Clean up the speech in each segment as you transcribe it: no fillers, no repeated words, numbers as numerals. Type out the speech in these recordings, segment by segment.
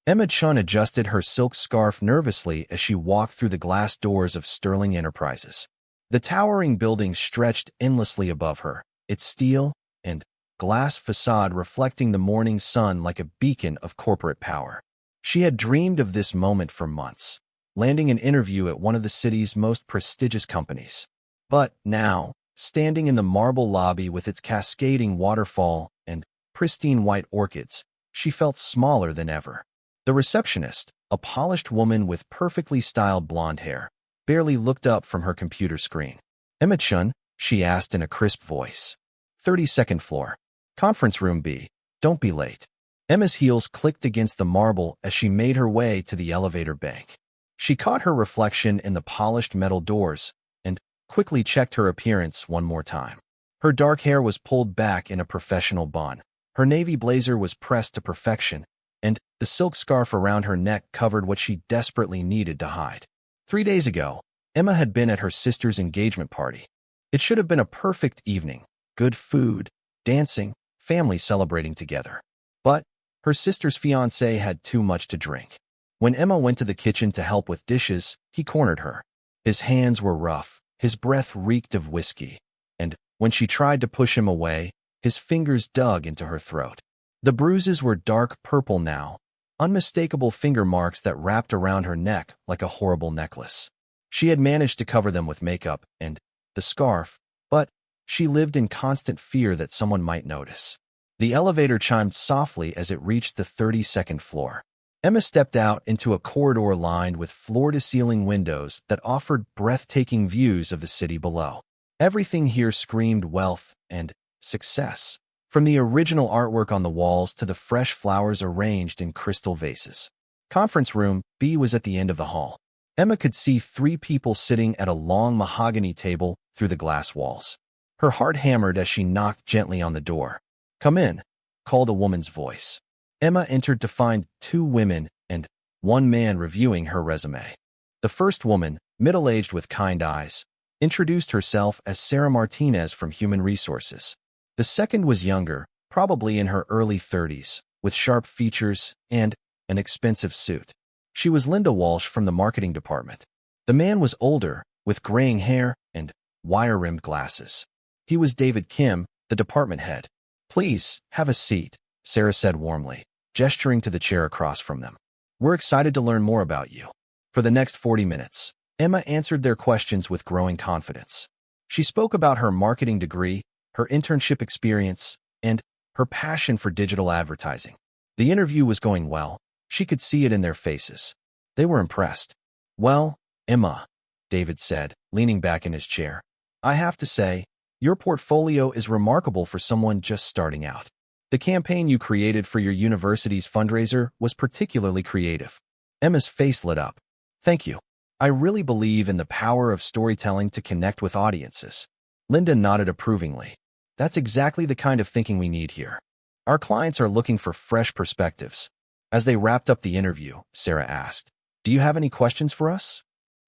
Emma Chun adjusted her silk scarf nervously as she walked through the glass doors of Sterling Enterprises. The towering building stretched endlessly above her, its steel and glass facade reflecting the morning sun like a beacon of corporate power. She had dreamed of this moment for months, landing an interview at one of the city's most prestigious companies. But now, standing in the marble lobby with its cascading waterfall and pristine white orchids, she felt smaller than ever. The receptionist, a polished woman with perfectly styled blonde hair, barely looked up from her computer screen. "Emma Chun?" she asked in a crisp voice. 32nd floor. Conference room B. Don't be late." Emma's heels clicked against the marble as she made her way to the elevator bank. She caught her reflection in the polished metal doors and quickly checked her appearance one more time. Her dark hair was pulled back in a professional bun. Her navy blazer was pressed to perfection, and the silk scarf around her neck covered what she desperately needed to hide. 3 days ago, Emma had been at her sister's engagement party. It should have been a perfect evening. Good food, dancing, family celebrating together. But her sister's fiancé had too much to drink. When Emma went to the kitchen to help with dishes, he cornered her. His hands were rough, his breath reeked of whiskey, and when she tried to push him away, his fingers dug into her throat. The bruises were dark purple now, unmistakable finger marks that wrapped around her neck like a horrible necklace. She had managed to cover them with makeup and the scarf, but she lived in constant fear that someone might notice. The elevator chimed softly as it reached the 32nd floor. Emma stepped out into a corridor lined with floor-to-ceiling windows that offered breathtaking views of the city below. Everything here screamed wealth and success, from the original artwork on the walls to the fresh flowers arranged in crystal vases. Conference room B was at the end of the hall. Emma could see 3 people sitting at a long mahogany table through the glass walls. Her heart hammered as she knocked gently on the door. "Come in," called a woman's voice. Emma entered to find 2 women and 1 man reviewing her resume. The first woman, middle-aged with kind eyes, introduced herself as Sarah Martinez from Human Resources. The second was younger, probably in her early 30s, with sharp features and an expensive suit. She was Linda Walsh from the marketing department. The man was older, with graying hair and wire-rimmed glasses. He was David Kim, the department head. "Please, have a seat," Sarah said warmly, gesturing to the chair across from them. "We're excited to learn more about you." For the next 40 minutes, Emma answered their questions with growing confidence. She spoke about her marketing degree, her internship experience, and her passion for digital advertising. The interview was going well. She could see it in their faces. They were impressed. "Well, Emma," David said, leaning back in his chair, "I have to say, your portfolio is remarkable for someone just starting out. The campaign you created for your university's fundraiser was particularly creative." Emma's face lit up. "Thank you. I really believe in the power of storytelling to connect with audiences." Linda nodded approvingly. "That's exactly the kind of thinking we need here. Our clients are looking for fresh perspectives." As they wrapped up the interview, Sarah asked, "Do you have any questions for us?"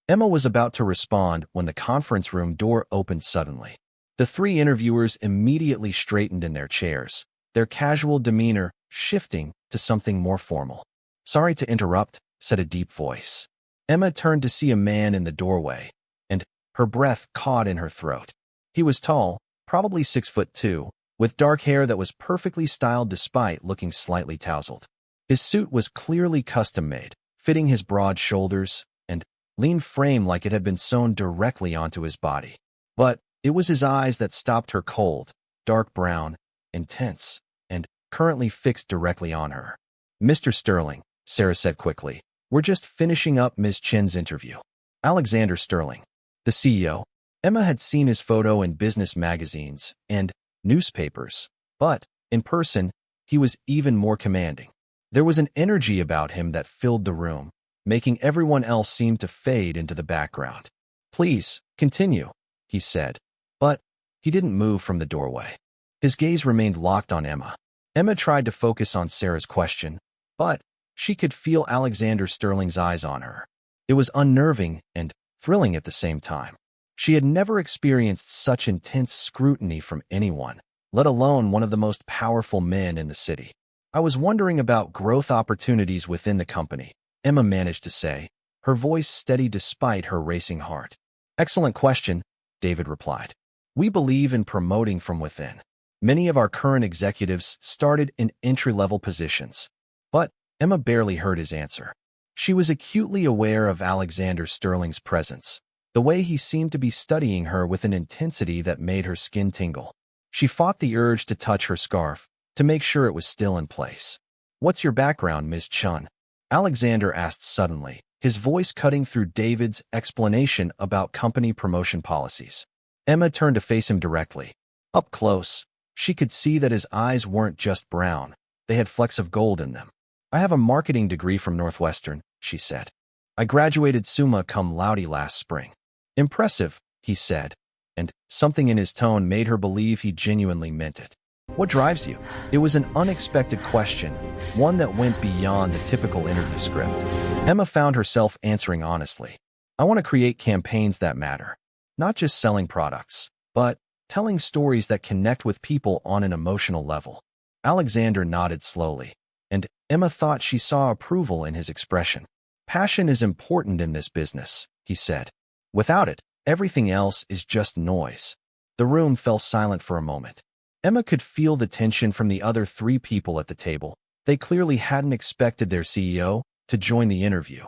Emma was about to respond when the conference room door opened suddenly. The 3 interviewers immediately straightened in their chairs, their casual demeanor shifting to something more formal. "Sorry to interrupt," said a deep voice. Emma turned to see a man in the doorway, and her breath caught in her throat. He was tall, probably 6'2", with dark hair that was perfectly styled despite looking slightly tousled. His suit was clearly custom-made, fitting his broad shoulders and lean frame like it had been sewn directly onto his body. But it was his eyes that stopped her cold, dark brown, intense, and currently fixed directly on her. "Mr. Sterling," Sarah said quickly, "we're just finishing up Ms. Chen's interview." Alexander Sterling, the CEO. Emma had seen his photo in business magazines and newspapers, but in person, he was even more commanding. There was an energy about him that filled the room, making everyone else seem to fade into the background. "Please, continue," he said, but he didn't move from the doorway. His gaze remained locked on Emma. Emma tried to focus on Sarah's question, but she could feel Alexander Sterling's eyes on her. It was unnerving and thrilling at the same time. She had never experienced such intense scrutiny from anyone, let alone one of the most powerful men in the city. I was wondering about growth opportunities within the company, Emma managed to say, her voice steady despite her racing heart. Excellent question, David replied. We believe in promoting from within. Many of our current executives started in entry-level positions. But Emma barely heard his answer. She was acutely aware of Alexander Sterling's presence, the way he seemed to be studying her with an intensity that made her skin tingle. She fought the urge to touch her scarf, to make sure it was still in place. What's your background, Ms. Chun? Alexander asked suddenly, his voice cutting through David's explanation about company promotion policies. Emma turned to face him directly. Up close, she could see that his eyes weren't just brown, they had flecks of gold in them. I have a marketing degree from Northwestern, she said. I graduated summa cum laude last spring. Impressive, he said, and something in his tone made her believe he genuinely meant it. What drives you? It was an unexpected question, one that went beyond the typical interview script. Emma found herself answering honestly. I want to create campaigns that matter. Not just selling products, but telling stories that connect with people on an emotional level. Alexander nodded slowly, and Emma thought she saw approval in his expression. Passion is important in this business, he said. Without it, everything else is just noise. The room fell silent for a moment. Emma could feel the tension from the other three people at the table. They clearly hadn't expected their CEO to join the interview,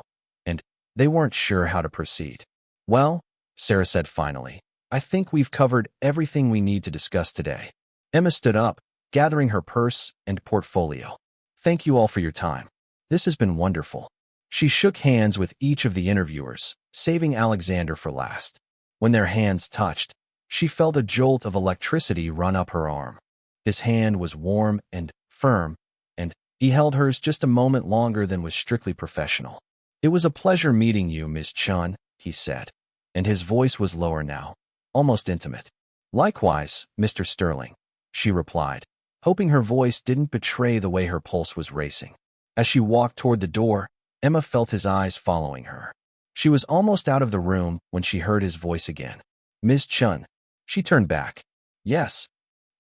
and they weren't sure how to proceed. Well, Sarah said finally, I think we've covered everything we need to discuss today. Emma stood up, gathering her purse and portfolio. Thank you all for your time. This has been wonderful. She shook hands with each of the interviewers, saving Alexander for last. When their hands touched, she felt a jolt of electricity run up her arm. His hand was warm and firm, and he held hers just a moment longer than was strictly professional. It was a pleasure meeting you, Ms. Chun, he said, and his voice was lower now, almost intimate. Likewise, Mr. Sterling, she replied, hoping her voice didn't betray the way her pulse was racing. As she walked toward the door, Emma felt his eyes following her. She was almost out of the room when she heard his voice again. Ms. Chun. She turned back. Yes.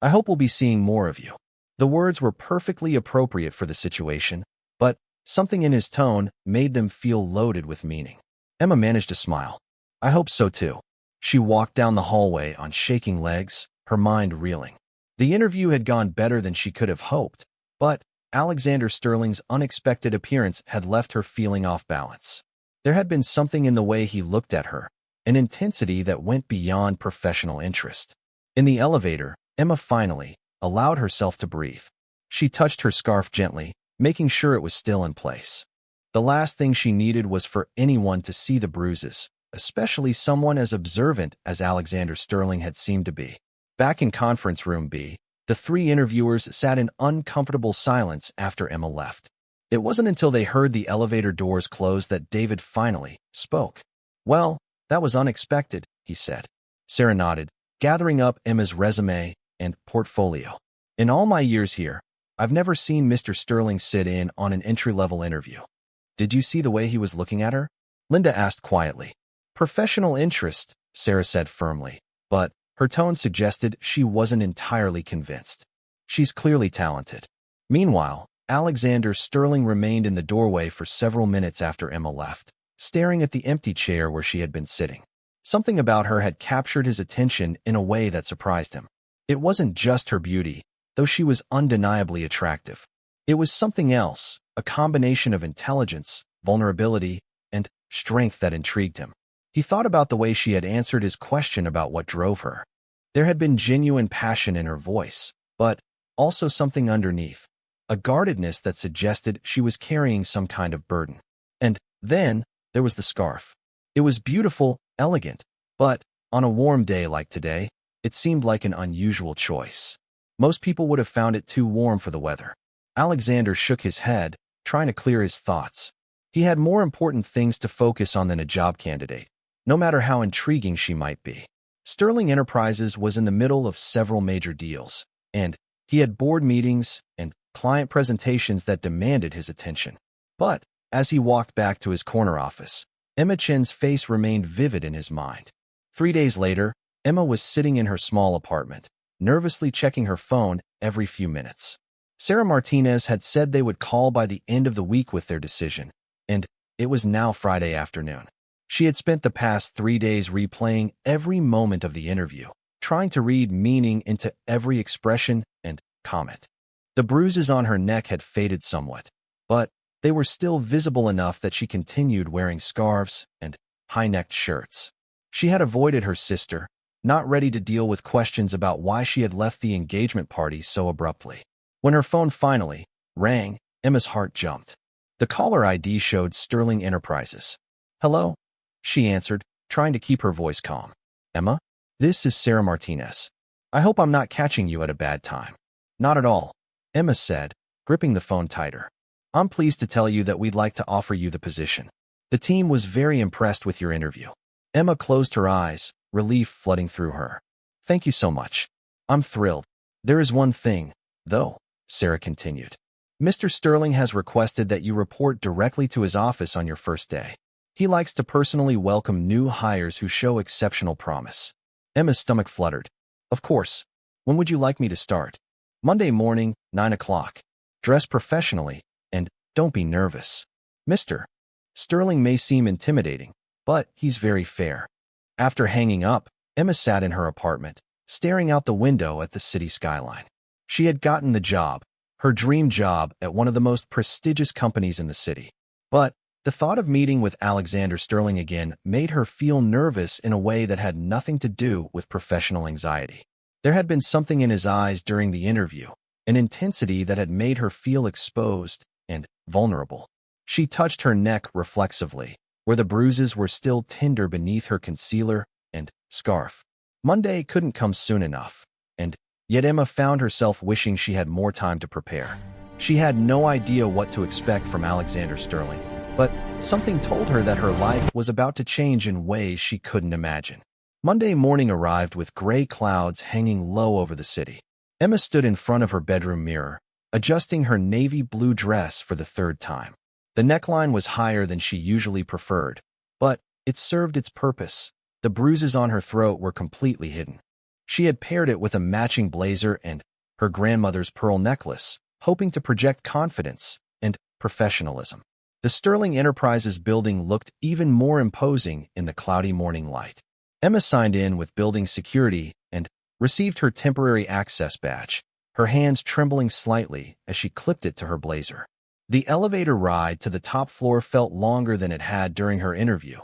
I hope we'll be seeing more of you. The words were perfectly appropriate for the situation, but something in his tone made them feel loaded with meaning. Emma managed to smile. I hope so too. She walked down the hallway on shaking legs, her mind reeling. The interview had gone better than she could have hoped, but Alexander Sterling's unexpected appearance had left her feeling off balance. There had been something in the way he looked at her, an intensity that went beyond professional interest. In the elevator, Emma finally allowed herself to breathe. She touched her scarf gently, making sure it was still in place. The last thing she needed was for anyone to see the bruises, especially someone as observant as Alexander Sterling had seemed to be. Back in conference room B, the three interviewers sat in uncomfortable silence after Emma left. It wasn't until they heard the elevator doors close that David finally spoke. Well, that was unexpected, he said. Sarah nodded, gathering up Emma's resume and portfolio. In all my years here, I've never seen Mr. Sterling sit in on an entry-level interview. Did you see the way he was looking at her? Linda asked quietly. Professional interest, Sarah said firmly, but her tone suggested she wasn't entirely convinced. She's clearly talented. Meanwhile, Alexander Sterling remained in the doorway for several minutes after Emma left, staring at the empty chair where she had been sitting. Something about her had captured his attention in a way that surprised him. It wasn't just her beauty, though she was undeniably attractive. It was something else, a combination of intelligence, vulnerability, and strength that intrigued him. He thought about the way she had answered his question about what drove her. There had been genuine passion in her voice, but also something underneath, a guardedness that suggested she was carrying some kind of burden. And then there was the scarf. It was beautiful, elegant, but on a warm day like today, it seemed like an unusual choice. Most people would have found it too warm for the weather. Alexander shook his head, trying to clear his thoughts. He had more important things to focus on than a job candidate, no matter how intriguing she might be. Sterling Enterprises was in the middle of several major deals, and he had board meetings and client presentations that demanded his attention. But as he walked back to his corner office, Emma Chen's face remained vivid in his mind. 3 days later, Emma was sitting in her small apartment, nervously checking her phone every few minutes. Sarah Martinez had said they would call by the end of the week with their decision, and it was now Friday afternoon. She had spent the past 3 days replaying every moment of the interview, trying to read meaning into every expression and comment. The bruises on her neck had faded somewhat, but they were still visible enough that she continued wearing scarves and high-necked shirts. She had avoided her sister, not ready to deal with questions about why she had left the engagement party so abruptly. When her phone finally rang, Emma's heart jumped. The caller ID showed Sterling Enterprises. "Hello?" she answered, trying to keep her voice calm. "Emma? This is Sarah Martinez. I hope I'm not catching you at a bad time." "Not at all," Emma said, gripping the phone tighter. "I'm pleased to tell you that we'd like to offer you the position. The team was very impressed with your interview." Emma closed her eyes, relief flooding through her. "Thank you so much. I'm thrilled. There is one thing, though," Sarah continued. "Mr. Sterling has requested that you report directly to his office on your first day. He likes to personally welcome new hires who show exceptional promise." Emma's stomach fluttered. "Of course. When would you like me to start?" "Monday morning, 9 o'clock. Dress professionally, and don't be nervous. Mr. Sterling may seem intimidating, but he's very fair." After hanging up, Emma sat in her apartment, staring out the window at the city skyline. She had gotten the job, her dream job at one of the most prestigious companies in the city. But the thought of meeting with Alexander Sterling again made her feel nervous in a way that had nothing to do with professional anxiety. There had been something in his eyes during the interview, an intensity that had made her feel exposed and vulnerable. She touched her neck reflexively, where the bruises were still tender beneath her concealer and scarf. Monday couldn't come soon enough, and yet Emma found herself wishing she had more time to prepare. She had no idea what to expect from Alexander Sterling, but something told her that her life was about to change in ways she couldn't imagine. Monday morning arrived with gray clouds hanging low over the city. Emma stood in front of her bedroom mirror, adjusting her navy blue dress for the third time. The neckline was higher than she usually preferred, but it served its purpose. The bruises on her throat were completely hidden. She had paired it with a matching blazer and her grandmother's pearl necklace, hoping to project confidence and professionalism. The Sterling Enterprises building looked even more imposing in the cloudy morning light. Emma signed in with building security and received her temporary access badge, her hands trembling slightly as she clipped it to her blazer. The elevator ride to the top floor felt longer than it had during her interview,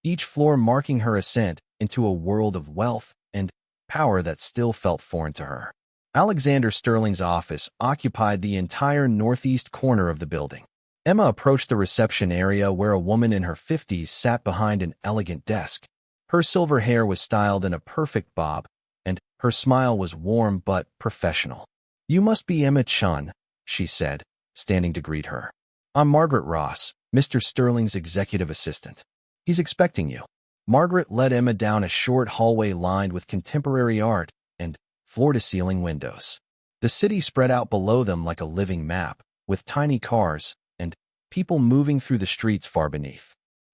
each floor marking her ascent into a world of wealth and power that still felt foreign to her. Alexander Sterling's office occupied the entire northeast corner of the building. Emma approached the reception area where a woman in her 50s sat behind an elegant desk. Her silver hair was styled in a perfect bob, and her smile was warm but professional. "You must be Emma Chun," she said, standing to greet her. "I'm Margaret Ross, Mr. Sterling's executive assistant. He's expecting you." Margaret led Emma down a short hallway lined with contemporary art and floor-to-ceiling windows. The city spread out below them like a living map, with tiny cars and people moving through the streets far beneath.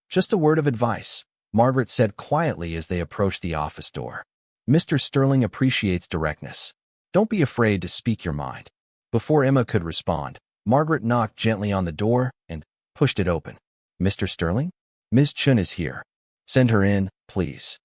"Just a word of advice," Margaret said quietly as they approached the office door. "Mr. Sterling appreciates directness. Don't be afraid to speak your mind." Before Emma could respond, Margaret knocked gently on the door and pushed it open. "Mr. Sterling? Ms. Chun is here. Send her in, please."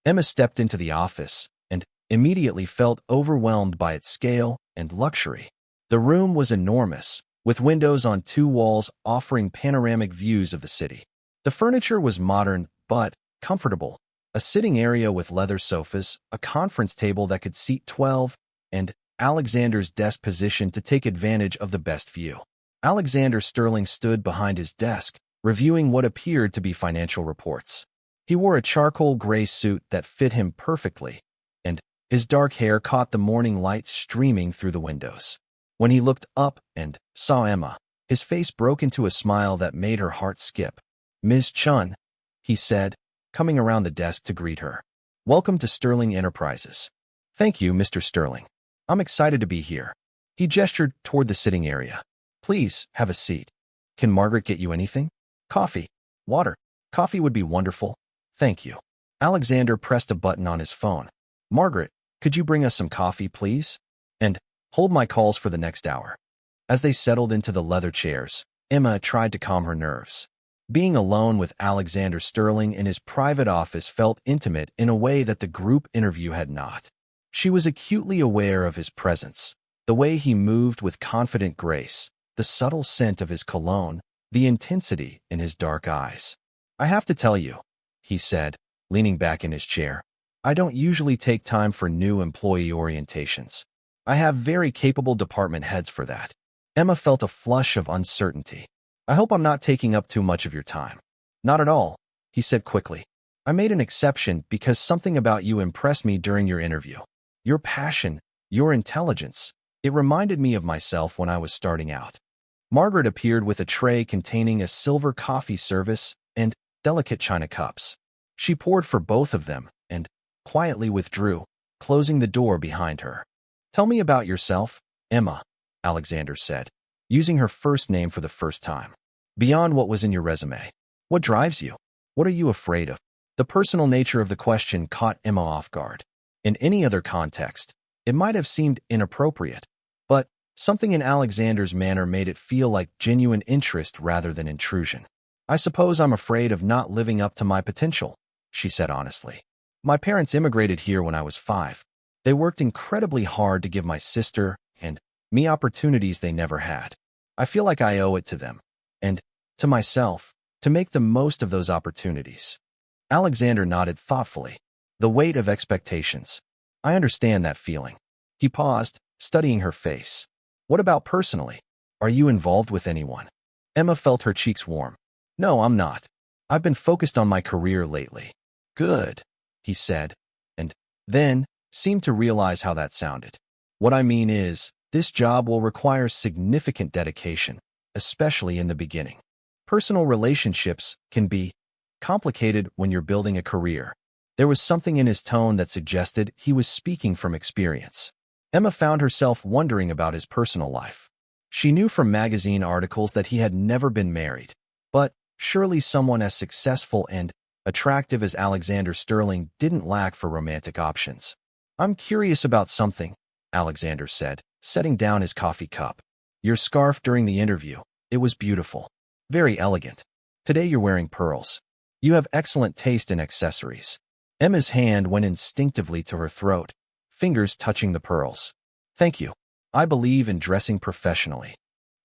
Emma stepped into the office and immediately felt overwhelmed by its scale and luxury. The room was enormous, with windows on 2 walls offering panoramic views of the city. The furniture was modern but comfortable, a sitting area with leather sofas, a conference table that could seat 12, and Alexander's desk positioned to take advantage of the best view. Alexander Sterling stood behind his desk, reviewing what appeared to be financial reports. He wore a charcoal gray suit that fit him perfectly, and his dark hair caught the morning light streaming through the windows. When he looked up and saw Emma, his face broke into a smile that made her heart skip. "Ms. Chun," he said, coming around the desk to greet her. "Welcome to Sterling Enterprises." "Thank you, Mr. Sterling. I'm excited to be here." He gestured toward the sitting area. "Please, have a seat. Can Margaret get you anything? Coffee? Water? Coffee would be wonderful. Thank you." Alexander pressed a button on his phone. "Margaret, could you bring us some coffee, please? And hold my calls for the next hour." As they settled into the leather chairs, Emma tried to calm her nerves. Being alone with Alexander Sterling in his private office felt intimate in a way that the group interview had not. She was acutely aware of his presence, the way he moved with confident grace, the subtle scent of his cologne, the intensity in his dark eyes. "I have to tell you," he said, leaning back in his chair, "I don't usually take time for new employee orientations. I have very capable department heads for that." Emma felt a flush of uncertainty. "I hope I'm not taking up too much of your time." "Not at all," he said quickly. "I made an exception because something about you impressed me during your interview. Your passion, your intelligence. It reminded me of myself when I was starting out." Margaret appeared with a tray containing a silver coffee service and delicate china cups. She poured for both of them and quietly withdrew, closing the door behind her. "Tell me about yourself, Emma," Alexander said, using her first name for the first time. "Beyond what was in your resume. What drives you? What are you afraid of?" The personal nature of the question caught Emma off guard. In any other context, it might have seemed inappropriate, but something in Alexander's manner made it feel like genuine interest rather than intrusion. "I suppose I'm afraid of not living up to my potential," she said honestly. "My parents immigrated here when I was 5. They worked incredibly hard to give my sister and me opportunities they never had. I feel like I owe it to them, and to myself, to make the most of those opportunities." Alexander nodded thoughtfully. "The weight of expectations. I understand that feeling." He paused, studying her face. "What about personally? Are you involved with anyone?" Emma felt her cheeks warm. "No, I'm not. I've been focused on my career lately." "Good," he said, and then seemed to realize how that sounded. "What I mean is, this job will require significant dedication, especially in the beginning. Personal relationships can be complicated when you're building a career." There was something in his tone that suggested he was speaking from experience. Emma found herself wondering about his personal life. She knew from magazine articles that he had never been married, but surely someone as successful and attractive as Alexander Sterling didn't lack for romantic options. "I'm curious about something," Alexander said, setting down his coffee cup. "Your scarf during the interview. It was beautiful. Very elegant. Today you're wearing pearls. You have excellent taste in accessories." Emma's hand went instinctively to her throat, fingers touching the pearls. "Thank you. I believe in dressing professionally."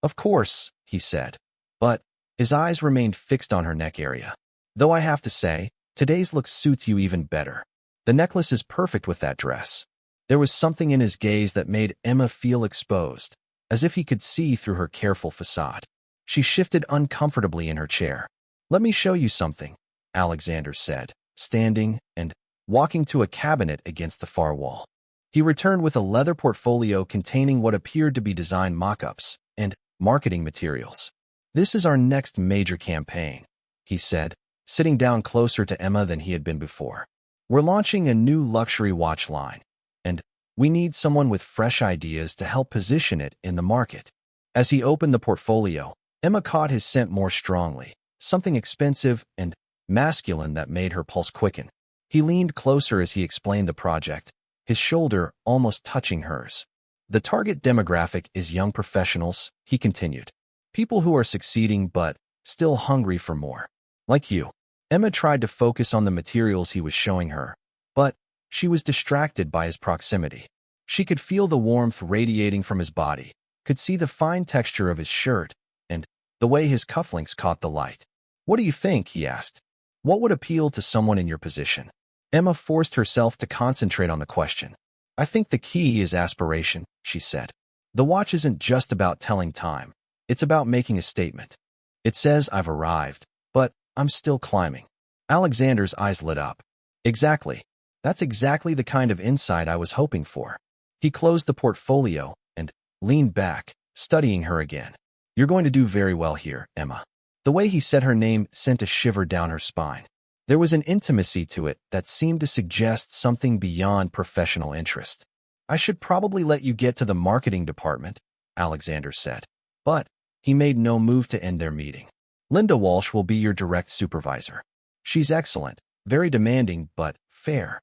"Of course," he said, but his eyes remained fixed on her neck area. "Though I have to say, today's look suits you even better. The necklace is perfect with that dress." There was something in his gaze that made Emma feel exposed, as if he could see through her careful facade. She shifted uncomfortably in her chair. "Let me show you something," Alexander said, standing and walking to a cabinet against the far wall. He returned with a leather portfolio containing what appeared to be design mock-ups and marketing materials. "This is our next major campaign," he said, sitting down closer to Emma than he had been before. "We're launching a new luxury watch line, and we need someone with fresh ideas to help position it in the market." As he opened the portfolio, Emma caught his scent more strongly, something expensive and masculine that made her pulse quicken. He leaned closer as he explained the project, his shoulder almost touching hers. "The target demographic is young professionals," he continued. "People who are succeeding but still hungry for more. Like you." Emma tried to focus on the materials he was showing her, but she was distracted by his proximity. She could feel the warmth radiating from his body, could see the fine texture of his shirt, and the way his cufflinks caught the light. "What do you think?" he asked. "What would appeal to someone in your position?" Emma forced herself to concentrate on the question. "I think the key is aspiration," she said. "The watch isn't just about telling time. It's about making a statement. It says I've arrived, but I'm still climbing." Alexander's eyes lit up. "Exactly. That's exactly the kind of insight I was hoping for." He closed the portfolio and leaned back, studying her again. "You're going to do very well here, Emma." The way he said her name sent a shiver down her spine. There was an intimacy to it that seemed to suggest something beyond professional interest. "I should probably let you get to the marketing department," Alexander said. But he made no move to end their meeting. "Linda Walsh will be your direct supervisor. She's excellent, very demanding, but fair.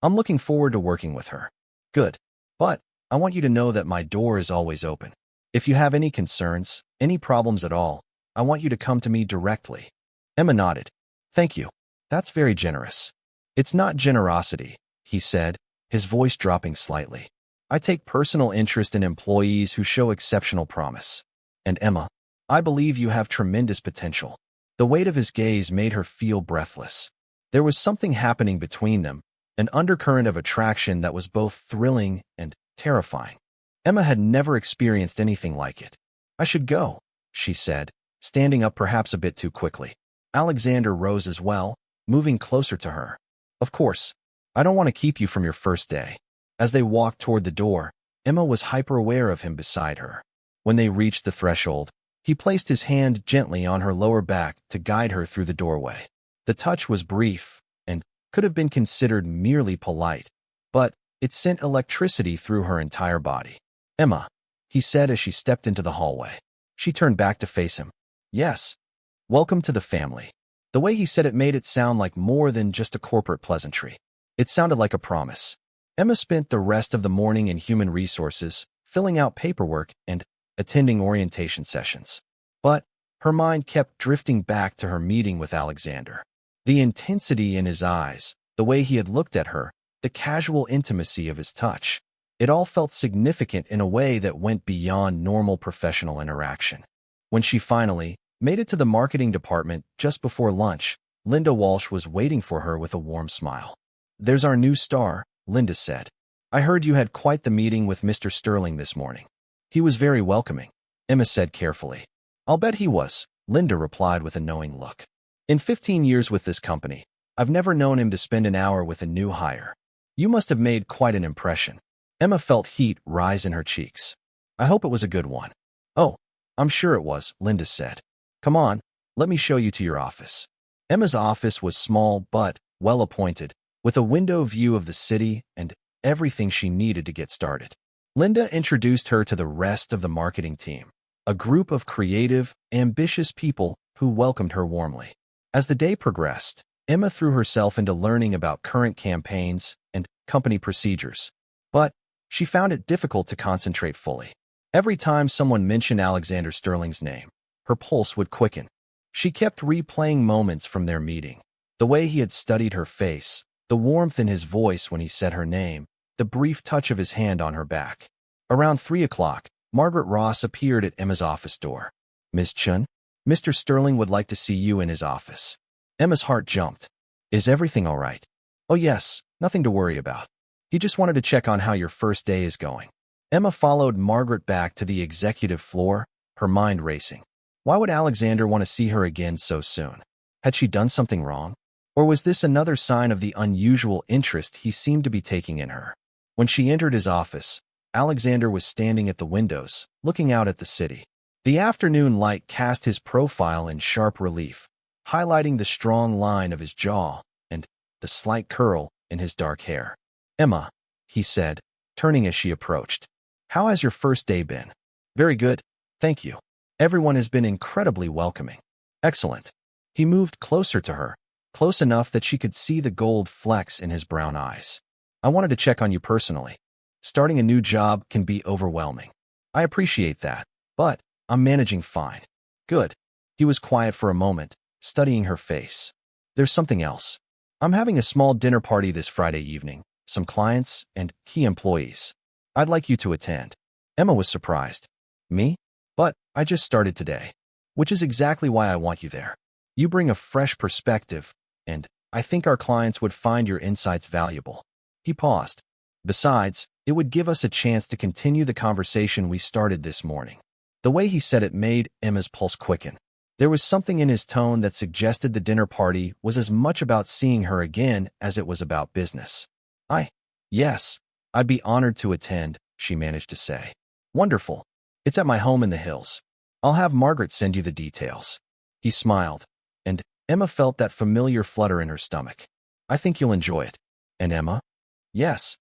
I'm looking forward to working with her." "Good. But I want you to know that my door is always open." If you have any concerns, any problems at all, I want you to come to me directly. Emma nodded. Thank you. That's very generous. It's not generosity, he said, his voice dropping slightly. I take personal interest in employees who show exceptional promise. And Emma, I believe you have tremendous potential. The weight of his gaze made her feel breathless. There was something happening between them, an undercurrent of attraction that was both thrilling and terrifying. Emma had never experienced anything like it. I should go, she said, standing up perhaps a bit too quickly. Alexander rose as well, moving closer to her. Of course, I don't want to keep you from your first day. As they walked toward the door, Emma was hyper-aware of him beside her. When they reached the threshold, he placed his hand gently on her lower back to guide her through the doorway. The touch was brief and could have been considered merely polite, but it sent electricity through her entire body. Emma, he said as she stepped into the hallway. She turned back to face him. Yes. Welcome to the family. The way he said it made it sound like more than just a corporate pleasantry. It sounded like a promise. Emma spent the rest of the morning in human resources, filling out paperwork and attending orientation sessions. But her mind kept drifting back to her meeting with Alexander. The intensity in his eyes, the way he had looked at her, the casual intimacy of his touch. It all felt significant in a way that went beyond normal professional interaction. When she finally made it to the marketing department just before lunch, Linda Walsh was waiting for her with a warm smile. There's our new star, Linda said. I heard you had quite the meeting with Mr. Sterling this morning. He was very welcoming, Emma said carefully. I'll bet he was, Linda replied with a knowing look. In 15 years with this company, I've never known him to spend an hour with a new hire. You must have made quite an impression. Emma felt heat rise in her cheeks. I hope it was a good one. Oh, I'm sure it was, Linda said. Come on, let me show you to your office. Emma's office was small but well-appointed, with a window view of the city and everything she needed to get started. Linda introduced her to the rest of the marketing team, a group of creative, ambitious people who welcomed her warmly. As the day progressed, Emma threw herself into learning about current campaigns and company procedures. But she found it difficult to concentrate fully. Every time someone mentioned Alexander Sterling's name, her pulse would quicken. She kept replaying moments from their meeting, the way he had studied her face, the warmth in his voice when he said her name, the brief touch of his hand on her back. Around 3 o'clock, Margaret Ross appeared at Emma's office door. Miss Chun, Mr. Sterling would like to see you in his office. Emma's heart jumped. Is everything all right? Oh yes, nothing to worry about. He just wanted to check on how your first day is going. Emma followed Margaret back to the executive floor, her mind racing. Why would Alexander want to see her again so soon? Had she done something wrong? Or was this another sign of the unusual interest he seemed to be taking in her? When she entered his office, Alexander was standing at the windows, looking out at the city. The afternoon light cast his profile in sharp relief, highlighting the strong line of his jaw and the slight curl in his dark hair. Emma, he said, turning as she approached. How has your first day been? Very good, thank you. Everyone has been incredibly welcoming. Excellent. He moved closer to her, close enough that she could see the gold flecks in his brown eyes. I wanted to check on you personally. Starting a new job can be overwhelming. I appreciate that, but I'm managing fine. Good. He was quiet for a moment, studying her face. There's something else. I'm having a small dinner party this Friday evening, some clients and key employees. I'd like you to attend. Emma was surprised. Me? But I just started today, which is exactly why I want you there. You bring a fresh perspective, and I think our clients would find your insights valuable. He paused. Besides, it would give us a chance to continue the conversation we started this morning. The way he said it made Emma's pulse quicken. There was something in his tone that suggested the dinner party was as much about seeing her again as it was about business. Yes, I'd be honored to attend, she managed to say. Wonderful. It's at my home in the hills. I'll have Margaret send you the details. He smiled, and Emma felt that familiar flutter in her stomach. I think you'll enjoy it. And Emma? Yes.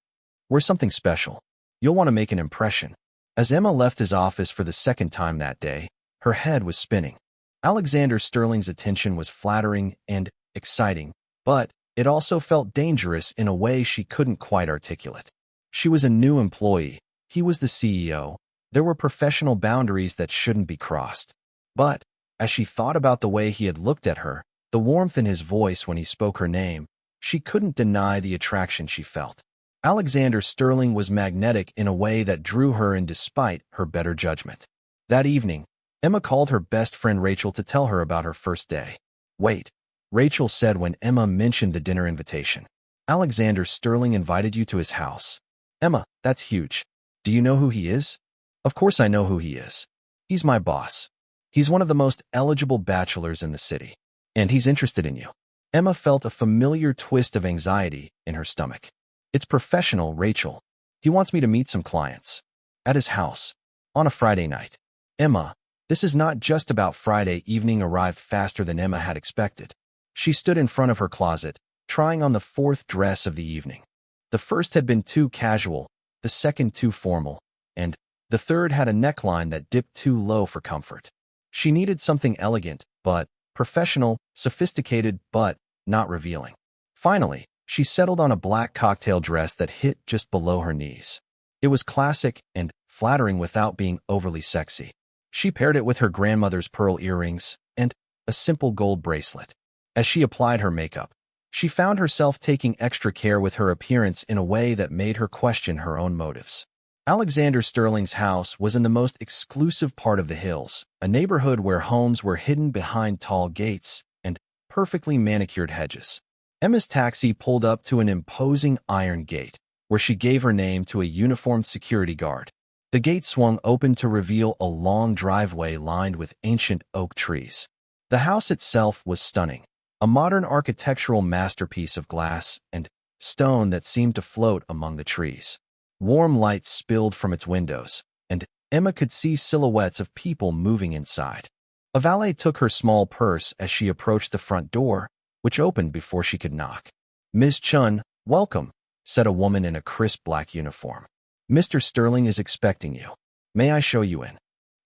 We're something special. You'll want to make an impression. As Emma left his office for the second time that day, her head was spinning. Alexander Sterling's attention was flattering and exciting, but it also felt dangerous in a way she couldn't quite articulate. She was a new employee. He was the CEO, There were professional boundaries that shouldn't be crossed. But, as she thought about the way he had looked at her, the warmth in his voice when he spoke her name, she couldn't deny the attraction she felt. Alexander Sterling was magnetic in a way that drew her in despite her better judgment. That evening, Emma called her best friend Rachel to tell her about her first day. "Wait," Rachel said when Emma mentioned the dinner invitation. "Alexander Sterling invited you to his house." "Emma, that's huge. Do you know who he is?" "Of course I know who he is. He's my boss. He's one of the most eligible bachelors in the city. And he's interested in you." Emma felt a familiar twist of anxiety in her stomach. "It's professional, Rachel. He wants me to meet some clients. At his house. On a Friday night." Emma, this is not just about Friday evening arrived faster than Emma had expected. She stood in front of her closet, trying on the fourth dress of the evening. The first had been too casual, the second too formal, and the third had a neckline that dipped too low for comfort. She needed something elegant, but professional, sophisticated, but not revealing. Finally, she settled on a black cocktail dress that hit just below her knees. It was classic and flattering without being overly sexy. She paired it with her grandmother's pearl earrings and a simple gold bracelet. As she applied her makeup, she found herself taking extra care with her appearance in a way that made her question her own motives. Alexander Sterling's house was in the most exclusive part of the hills, a neighborhood where homes were hidden behind tall gates and perfectly manicured hedges. Emma's taxi pulled up to an imposing iron gate, where she gave her name to a uniformed security guard. The gate swung open to reveal a long driveway lined with ancient oak trees. The house itself was stunning, a modern architectural masterpiece of glass and stone that seemed to float among the trees. Warm light spilled from its windows, and Emma could see silhouettes of people moving inside. A valet took her small purse as she approached the front door, which opened before she could knock. "Ms. Chun, welcome," said a woman in a crisp black uniform. "Mr. Sterling is expecting you. May I show you in?"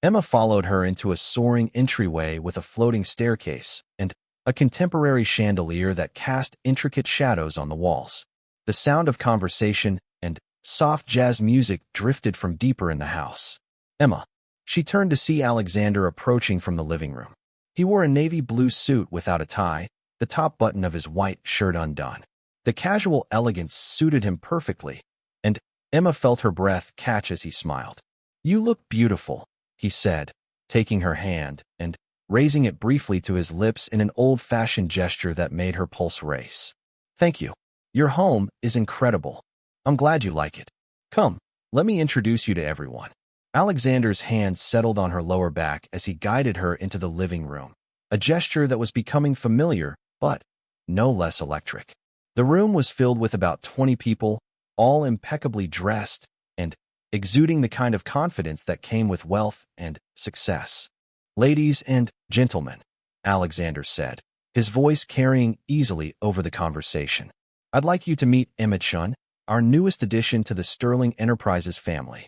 Emma followed her into a soaring entryway with a floating staircase and a contemporary chandelier that cast intricate shadows on the walls. The sound of conversation and soft jazz music drifted from deeper in the house. "Emma." She turned to see Alexander approaching from the living room. He wore a navy blue suit without a tie, the top button of his white shirt undone. The casual elegance suited him perfectly, and Emma felt her breath catch as he smiled. "You look beautiful," he said, taking her hand and raising it briefly to his lips in an old-fashioned gesture that made her pulse race. "Thank you. Your home is incredible. I'm glad you like it. Come, let me introduce you to everyone." Alexander's hand settled on her lower back as he guided her into the living room, a gesture that was becoming familiar, but no less electric. The room was filled with about 20 people, all impeccably dressed and exuding the kind of confidence that came with wealth and success. "Ladies and gentlemen," Alexander said, his voice carrying easily over the conversation, "I'd like you to meet Emma Chun, our newest addition to the Sterling Enterprises family."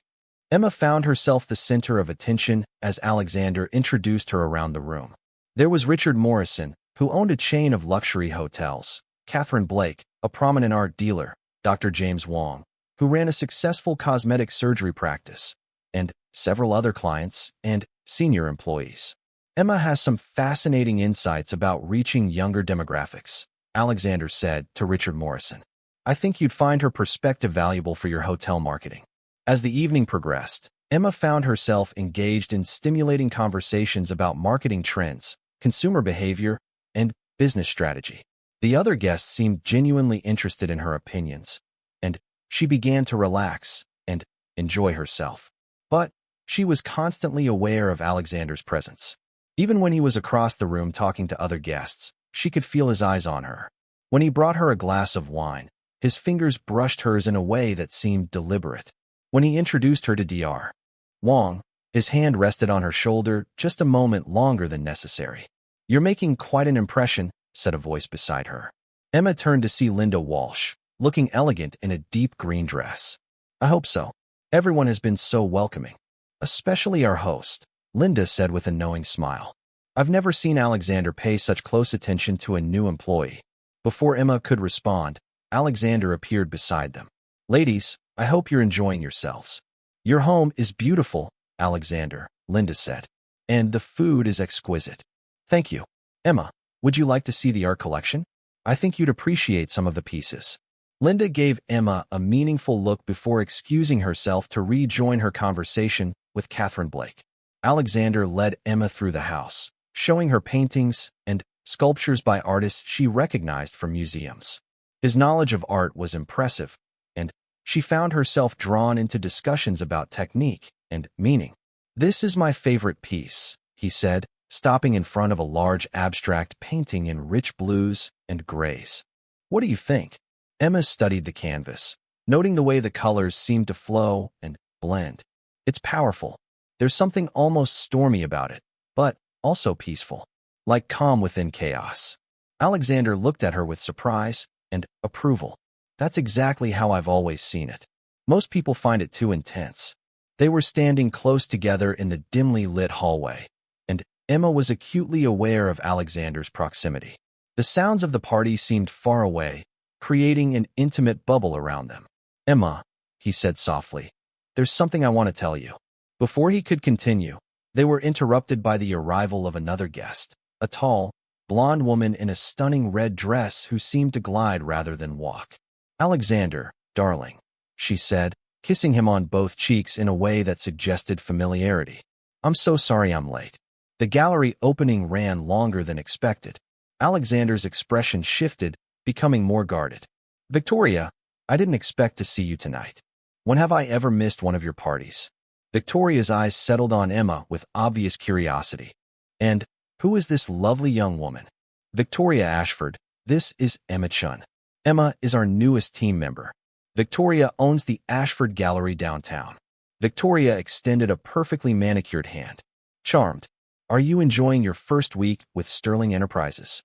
Emma found herself the center of attention as Alexander introduced her around the room. There was Richard Morrison, who owned a chain of luxury hotels, Catherine Blake, a prominent art dealer, Dr. James Wong, who ran a successful cosmetic surgery practice, and several other clients and senior employees. "Emma has some fascinating insights about reaching younger demographics," Alexander said to Richard Morrison. "I think you'd find her perspective valuable for your hotel marketing." As the evening progressed, Emma found herself engaged in stimulating conversations about marketing trends, consumer behavior, and business strategy. The other guests seemed genuinely interested in her opinions, and she began to relax and enjoy herself. But she was constantly aware of Alexander's presence. Even when he was across the room talking to other guests, she could feel his eyes on her. When he brought her a glass of wine, his fingers brushed hers in a way that seemed deliberate. When he introduced her to Dr. Wong, his hand rested on her shoulder just a moment longer than necessary. "You're making quite an impression," said a voice beside her. Emma turned to see Linda Walsh, looking elegant in a deep green dress. "I hope so. Everyone has been so welcoming. Especially our host," Linda said with a knowing smile. "I've never seen Alexander pay such close attention to a new employee." Before Emma could respond, Alexander appeared beside them. "Ladies, I hope you're enjoying yourselves. Your home is beautiful, Alexander, Linda said. And the food is exquisite. Thank you. Emma, would you like to see the art collection? I think you'd appreciate some of the pieces. Linda gave Emma a meaningful look before excusing herself to rejoin her conversation with Catherine Blake. Alexander led Emma through the house, showing her paintings and sculptures by artists she recognized from museums. His knowledge of art was impressive, and she found herself drawn into discussions about technique and meaning. This is my favorite piece, he said, stopping in front of a large abstract painting in rich blues and grays. What do you think? Emma studied the canvas, noting the way the colors seemed to flow and blend. It's powerful. There's something almost stormy about it, but also peaceful, like calm within chaos. Alexander looked at her with surprise and approval. That's exactly how I've always seen it. Most people find it too intense. They were standing close together in the dimly lit hallway, and Emma was acutely aware of Alexander's proximity. The sounds of the party seemed far away, creating an intimate bubble around them. Emma, he said softly, there's something I want to tell you. Before he could continue, they were interrupted by the arrival of another guest, a tall, blonde woman in a stunning red dress who seemed to glide rather than walk. Alexander, darling, she said, kissing him on both cheeks in a way that suggested familiarity. I'm so sorry I'm late. The gallery opening ran longer than expected. Alexander's expression shifted, becoming more guarded. Victoria, I didn't expect to see you tonight. When have I ever missed one of your parties? Victoria's eyes settled on Emma with obvious curiosity. And who is this lovely young woman? Victoria Ashford. This is Emma Chun. Emma is our newest team member. Victoria owns the Ashford Gallery downtown. Victoria extended a perfectly manicured hand. Charmed. Are you enjoying your first week with Sterling Enterprises?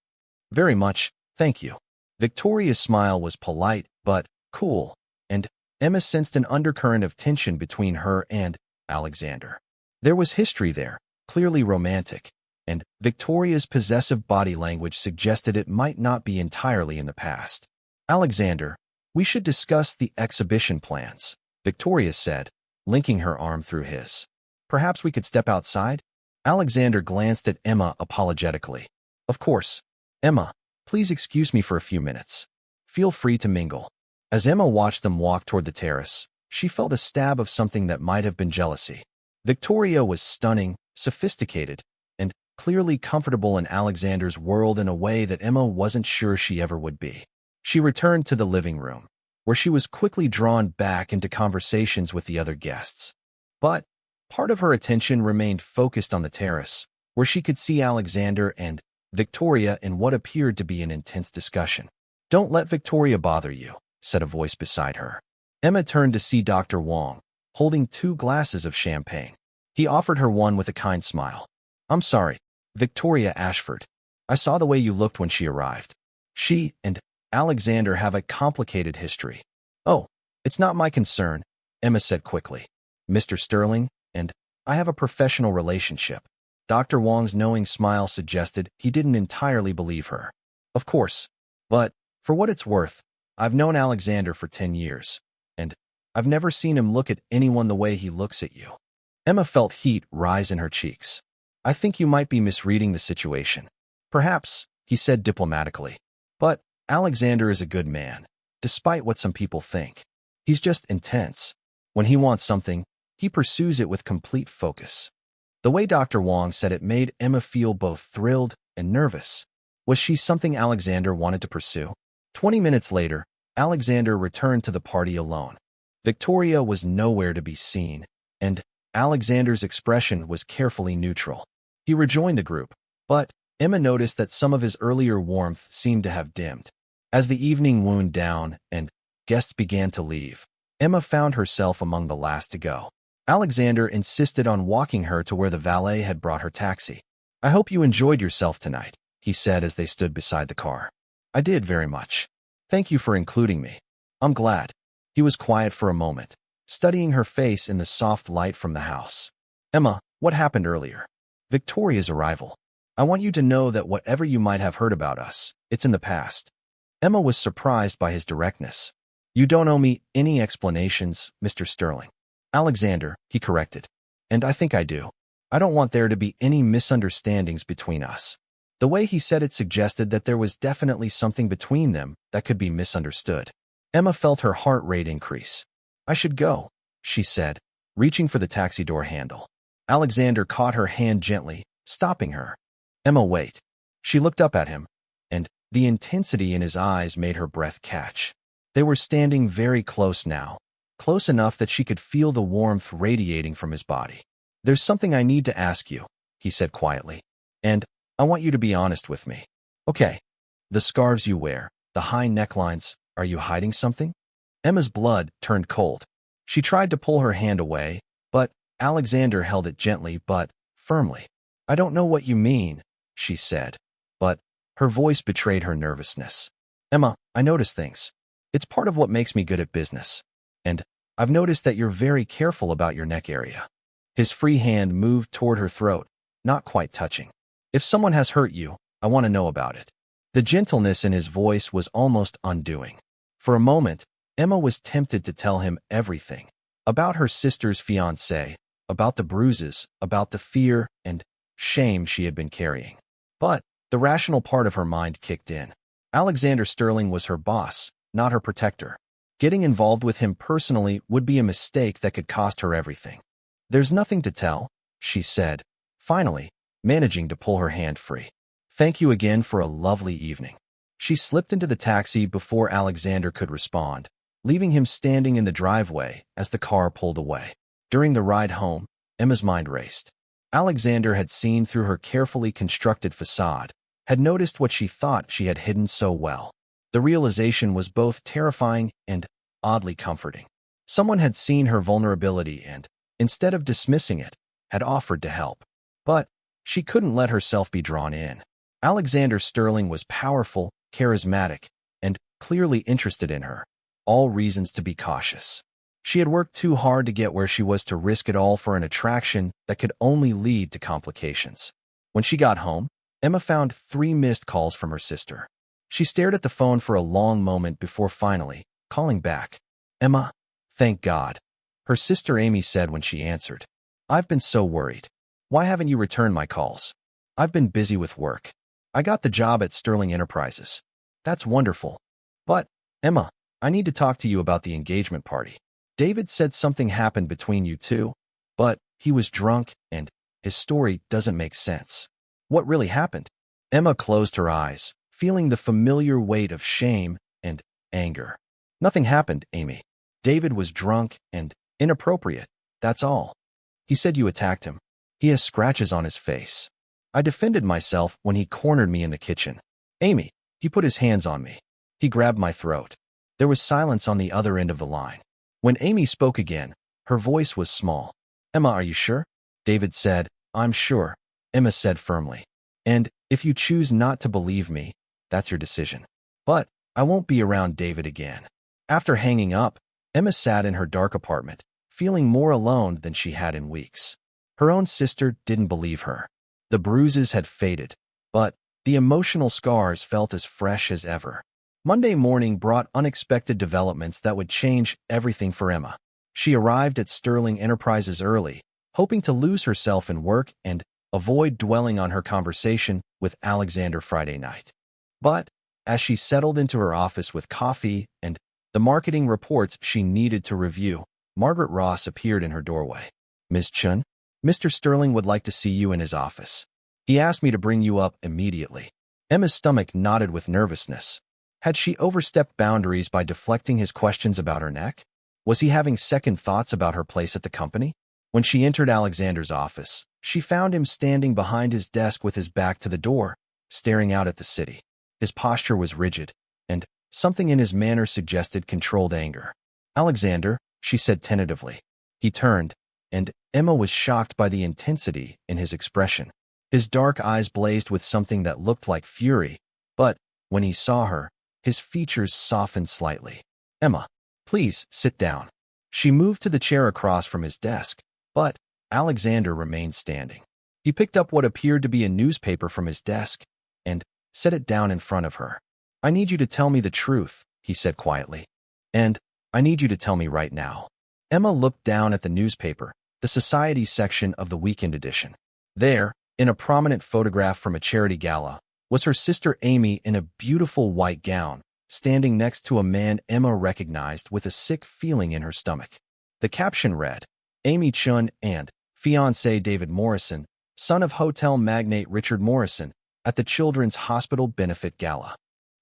Very much, thank you. Victoria's smile was polite but cool, and Emma sensed an undercurrent of tension between her and Alexander. There was history there, clearly romantic, and Victoria's possessive body language suggested it might not be entirely in the past. Alexander, we should discuss the exhibition plans, Victoria said, linking her arm through his. Perhaps we could step outside? Alexander glanced at Emma apologetically. Of course. Emma, please excuse me for a few minutes. Feel free to mingle. As Emma watched them walk toward the terrace, she felt a stab of something that might have been jealousy. Victoria was stunning, sophisticated, and clearly comfortable in Alexander's world in a way that Emma wasn't sure she ever would be. She returned to the living room, where she was quickly drawn back into conversations with the other guests. But part of her attention remained focused on the terrace, where she could see Alexander and Victoria in what appeared to be an intense discussion. Don't let Victoria bother you, said a voice beside her. Emma turned to see Dr. Wong, holding 2 glasses of champagne. He offered her one with a kind smile. I'm sorry, Victoria Ashford. I saw the way you looked when she arrived. She and Alexander have a complicated history. Oh, it's not my concern, Emma said quickly. Mr. Sterling and I have a professional relationship. Dr. Wong's knowing smile suggested he didn't entirely believe her. Of course, but for what it's worth, I've known Alexander for 10 years, and I've never seen him look at anyone the way he looks at you. Emma felt heat rise in her cheeks. I think you might be misreading the situation. Perhaps, he said diplomatically. But Alexander is a good man, despite what some people think. He's just intense. When he wants something, he pursues it with complete focus. The way Dr. Wong said it made Emma feel both thrilled and nervous. Was she something Alexander wanted to pursue? 20 minutes later, Alexander returned to the party alone. Victoria was nowhere to be seen, and Alexander's expression was carefully neutral. He rejoined the group, but Emma noticed that some of his earlier warmth seemed to have dimmed. As the evening wound down and guests began to leave, Emma found herself among the last to go. Alexander insisted on walking her to where the valet had brought her taxi. I hope you enjoyed yourself tonight, he said as they stood beside the car. I did very much. Thank you for including me. I'm glad. He was quiet for a moment, studying her face in the soft light from the house. Emma, what happened earlier? Victoria's arrival. I want you to know that whatever you might have heard about us, it's in the past. Emma was surprised by his directness. You don't owe me any explanations, Mr. Sterling. Alexander, he corrected. And I think I do. I don't want there to be any misunderstandings between us. The way he said it suggested that there was definitely something between them that could be misunderstood. Emma felt her heart rate increase. I should go, she said, reaching for the taxi door handle. Alexander caught her hand gently, stopping her. Emma, wait. She looked up at him, and the intensity in his eyes made her breath catch. They were standing very close now, close enough that she could feel the warmth radiating from his body. There's something I need to ask you, he said quietly. And I want you to be honest with me. Okay. The scarves you wear, the high necklines, are you hiding something? Emma's blood turned cold. She tried to pull her hand away, but Alexander held it gently but firmly. I don't know what you mean, she said, but her voice betrayed her nervousness. Emma, I notice things. It's part of what makes me good at business. And I've noticed that you're very careful about your neck area. His free hand moved toward her throat, not quite touching. If someone has hurt you, I want to know about it. The gentleness in his voice was almost undoing. For a moment, Emma was tempted to tell him everything. About her sister's fiancé, about the bruises, about the fear and shame she had been carrying. But the rational part of her mind kicked in. Alexander Sterling was her boss, not her protector. Getting involved with him personally would be a mistake that could cost her everything. There's nothing to tell, she said, finally, managing to pull her hand free. Thank you again for a lovely evening. She slipped into the taxi before Alexander could respond, leaving him standing in the driveway as the car pulled away. During the ride home, Emma's mind raced. Alexander had seen through her carefully constructed facade, had noticed what she thought she had hidden so well. The realization was both terrifying and oddly comforting. Someone had seen her vulnerability and, instead of dismissing it, had offered to help. But she couldn't let herself be drawn in. Alexander Sterling was powerful, charismatic, and clearly interested in her. All reasons to be cautious. She had worked too hard to get where she was to risk it all for an attraction that could only lead to complications. When she got home, Emma found 3 missed calls from her sister. She stared at the phone for a long moment before finally calling back. Emma, thank God, her sister Amy said when she answered. I've been so worried. Why haven't you returned my calls? I've been busy with work. I got the job at Sterling Enterprises. That's wonderful. But, Emma, I need to talk to you about the engagement party. David said something happened between you two, but he was drunk and his story doesn't make sense. What really happened? Emma closed her eyes, feeling the familiar weight of shame and anger. Nothing happened, Amy. David was drunk and inappropriate, that's all. He said you attacked him. He has scratches on his face. I defended myself when he cornered me in the kitchen. Amy, he put his hands on me. He grabbed my throat. There was silence on the other end of the line. When Amy spoke again, her voice was small. Emma, are you sure? David said, I'm sure, Emma said firmly. And if you choose not to believe me, that's your decision. But I won't be around David again. After hanging up, Emma sat in her dark apartment, feeling more alone than she had in weeks. Her own sister didn't believe her. The bruises had faded, but the emotional scars felt as fresh as ever. Monday morning brought unexpected developments that would change everything for Emma. She arrived at Sterling Enterprises early, hoping to lose herself in work and avoid dwelling on her conversation with Alexander Friday night. But as she settled into her office with coffee and the marketing reports she needed to review, Margaret Ross appeared in her doorway. Ms. Chun, Mr. Sterling would like to see you in his office. He asked me to bring you up immediately. Emma's stomach knotted with nervousness. Had she overstepped boundaries by deflecting his questions about her neck? Was he having second thoughts about her place at the company? When she entered Alexander's office, she found him standing behind his desk with his back to the door, staring out at the city. His posture was rigid, and something in his manner suggested controlled anger. Alexander, she said tentatively. He turned, and Emma was shocked by the intensity in his expression. His dark eyes blazed with something that looked like fury, but when he saw her, his features softened slightly. Emma, please sit down. She moved to the chair across from his desk, but Alexander remained standing. He picked up what appeared to be a newspaper from his desk and set it down in front of her. I need you to tell me the truth, he said quietly. And I need you to tell me right now. Emma looked down at the newspaper, the society section of the weekend edition. There, in a prominent photograph from a charity gala, was her sister Amy in a beautiful white gown, standing next to a man Emma recognized with a sick feeling in her stomach. The caption read, "Amy Chun and fiancé David Morrison, son of hotel magnate Richard Morrison, at the Children's Hospital Benefit Gala."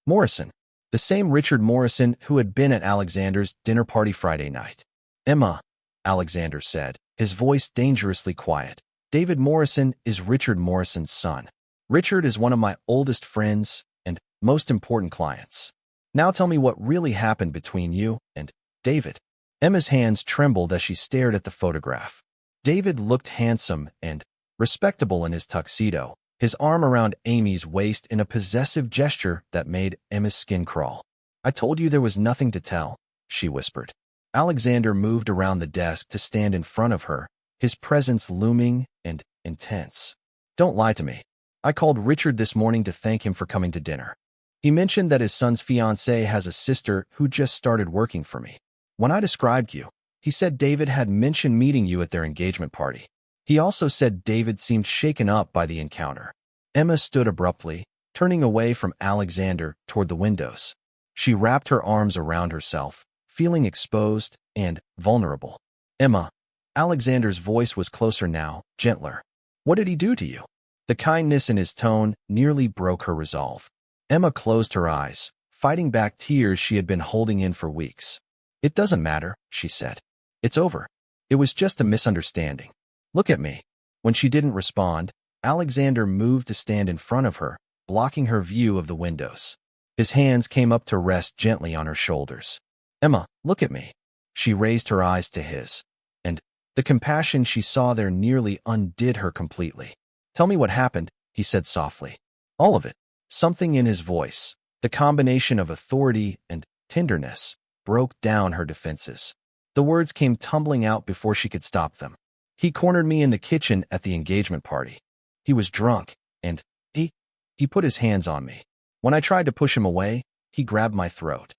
Morrison, the same Richard Morrison who had been at Alexander's dinner party Friday night. "Emma," Alexander said, his voice dangerously quiet. "David Morrison is Richard Morrison's son. Richard is one of my oldest friends and most important clients. Now tell me what really happened between you and David." Emma's hands trembled as she stared at the photograph. David looked handsome and respectable in his tuxedo, his arm around Amy's waist in a possessive gesture that made Emma's skin crawl. "I told you there was nothing to tell," she whispered. Alexander moved around the desk to stand in front of her, his presence looming and intense. "Don't lie to me. I called Richard this morning to thank him for coming to dinner. He mentioned that his son's fiancée has a sister who just started working for me. When I described you, he said David had mentioned meeting you at their engagement party. He also said David seemed shaken up by the encounter." Emma stood abruptly, turning away from Alexander toward the windows. She wrapped her arms around herself, feeling exposed and vulnerable. "Emma," Alexander's voice was closer now, gentler. "What did he do to you?" The kindness in his tone nearly broke her resolve. Emma closed her eyes, fighting back tears she had been holding in for weeks. "It doesn't matter," she said. "It's over. It was just a misunderstanding. Look at me." When she didn't respond, Alexander moved to stand in front of her, blocking her view of the windows. His hands came up to rest gently on her shoulders. "Emma, look at me." She raised her eyes to his, and the compassion she saw there nearly undid her completely. "Tell me what happened," he said softly. "All of it." Something in his voice, the combination of authority and tenderness, broke down her defenses. The words came tumbling out before she could stop them. "He cornered me in the kitchen at the engagement party. He was drunk, and he put his hands on me. When I tried to push him away, he grabbed my throat."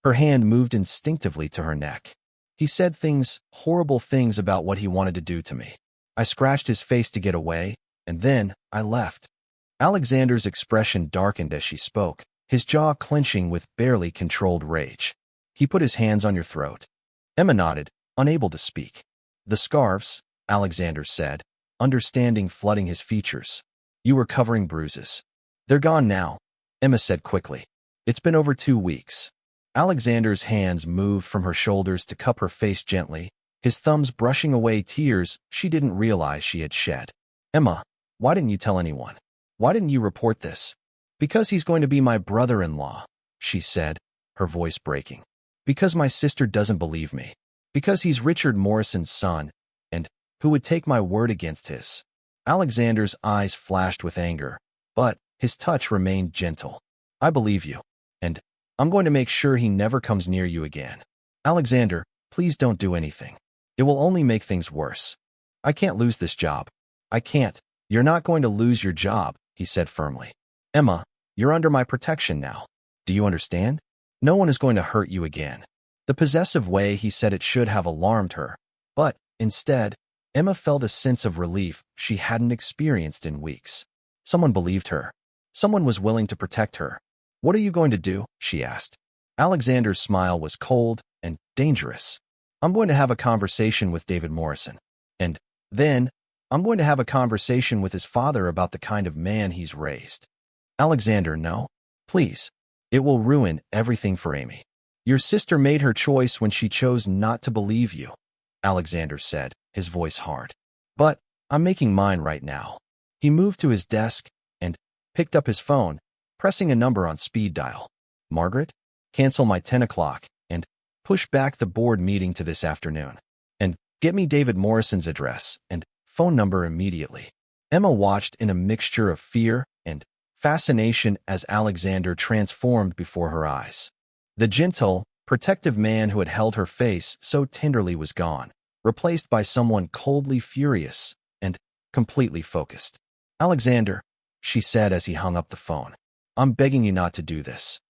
Her hand moved instinctively to her neck. "He said horrible things about what he wanted to do to me. I scratched his face to get away, and then I left." Alexander's expression darkened as she spoke, his jaw clenching with barely controlled rage. "He put his hands on your throat." Emma nodded, unable to speak. "The scarves," Alexander said, understanding flooding his features. "You were covering bruises." "They're gone now," Emma said quickly. "It's been over 2 weeks." Alexander's hands moved from her shoulders to cup her face gently, his thumbs brushing away tears she didn't realize she had shed. "Emma, why didn't you tell anyone? Why didn't you report this?" "Because he's going to be my brother-in-law," she said, her voice breaking. "Because my sister doesn't believe me. Because he's Richard Morrison's son, and who would take my word against his." Alexander's eyes flashed with anger, but his touch remained gentle. "I believe you, and I'm going to make sure he never comes near you again. Alexander, please don't do anything. It will only make things worse. I can't lose this job. I can't." "You're not going to lose your job," he said firmly. "Emma, you're under my protection now. Do you understand? No one is going to hurt you again." The possessive way he said it should have alarmed her, but instead, Emma felt a sense of relief she hadn't experienced in weeks. Someone believed her. Someone was willing to protect her. "What are you going to do?" she asked. Alexander's smile was cold and dangerous. "I'm going to have a conversation with David Morrison. And then, I'm going to have a conversation with his father about the kind of man he's raised." "Alexander, no. Please. It will ruin everything for Amy. Your sister made her choice when she chose not to believe you," Alexander said, his voice hard. "But I'm making mine right now." He moved to his desk and picked up his phone, pressing a number on speed dial. "Margaret, cancel my 10 o'clock and push back the board meeting to this afternoon. And get me David Morrison's address and phone number immediately." Emma watched in a mixture of fear and fascination as Alexander transformed before her eyes. The gentle, protective man who had held her face so tenderly was gone, replaced by someone coldly furious and completely focused. "Alexander," she said as he hung up the phone, "I'm begging you not to do this."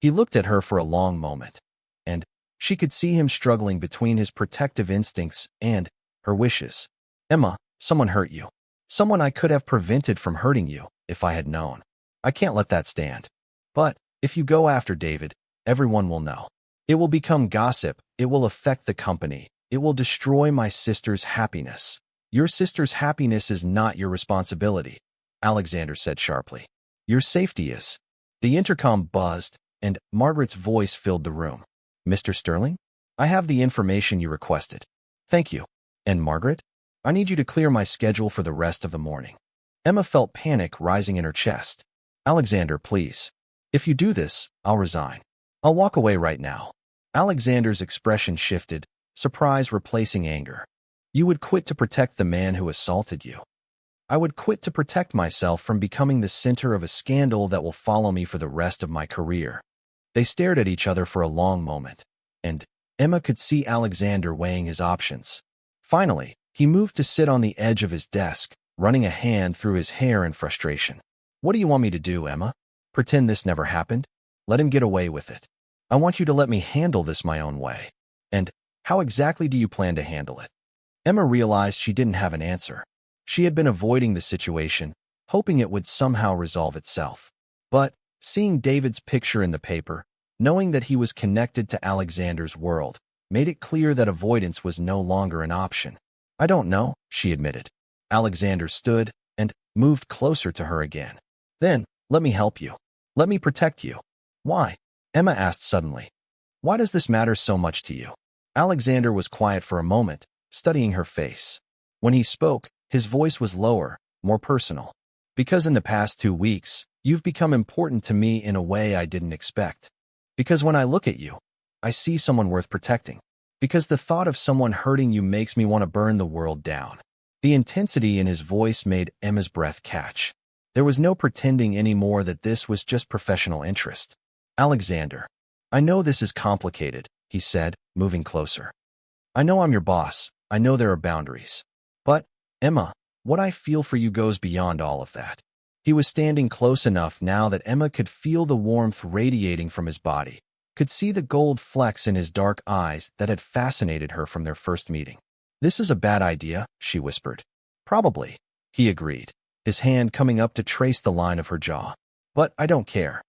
He looked at her for a long moment, and she could see him struggling between his protective instincts and her wishes. Emma, someone hurt you. Someone I could have prevented from hurting you if I had known. I can't let that stand. But if you go after David, everyone will know. It will become gossip. It will affect the company. It will destroy my sister's happiness. Your sister's happiness is not your responsibility, Alexander said sharply. Your safety is. The intercom buzzed, and Margaret's voice filled the room. Mr. Sterling? I have the information you requested. Thank you. And Margaret? I need you to clear my schedule for the rest of the morning. Emma felt panic rising in her chest. Alexander, please. If you do this, I'll resign. I'll walk away right now. Alexander's expression shifted, surprise replacing anger. You would quit to protect the man who assaulted you. I would quit to protect myself from becoming the center of a scandal that will follow me for the rest of my career. They stared at each other for a long moment, and Emma could see Alexander weighing his options. Finally, he moved to sit on the edge of his desk, running a hand through his hair in frustration. What do you want me to do, Emma? Pretend this never happened? Let him get away with it. I want you to let me handle this my own way. And how exactly do you plan to handle it? Emma realized she didn't have an answer. She had been avoiding the situation, hoping it would somehow resolve itself. But seeing David's picture in the paper, knowing that he was connected to Alexander's world, made it clear that avoidance was no longer an option. I don't know, she admitted. Alexander stood and moved closer to her again. Then, let me help you. Let me protect you. Why? Emma asked suddenly. Why does this matter so much to you? Alexander was quiet for a moment, studying her face. When he spoke, his voice was lower, more personal. Because in the past 2 weeks, you've become important to me in a way I didn't expect. Because when I look at you, I see someone worth protecting. Because the thought of someone hurting you makes me want to burn the world down. The intensity in his voice made Emma's breath catch. There was no pretending anymore that this was just professional interest. Alexander, I know this is complicated, he said, moving closer. I know I'm your boss. I know there are boundaries. But, Emma, what I feel for you goes beyond all of that. He was standing close enough now that Emma could feel the warmth radiating from his body, could see the gold flecks in his dark eyes that had fascinated her from their first meeting. This is a bad idea, she whispered. Probably, he agreed, his hand coming up to trace the line of her jaw. But I don't care.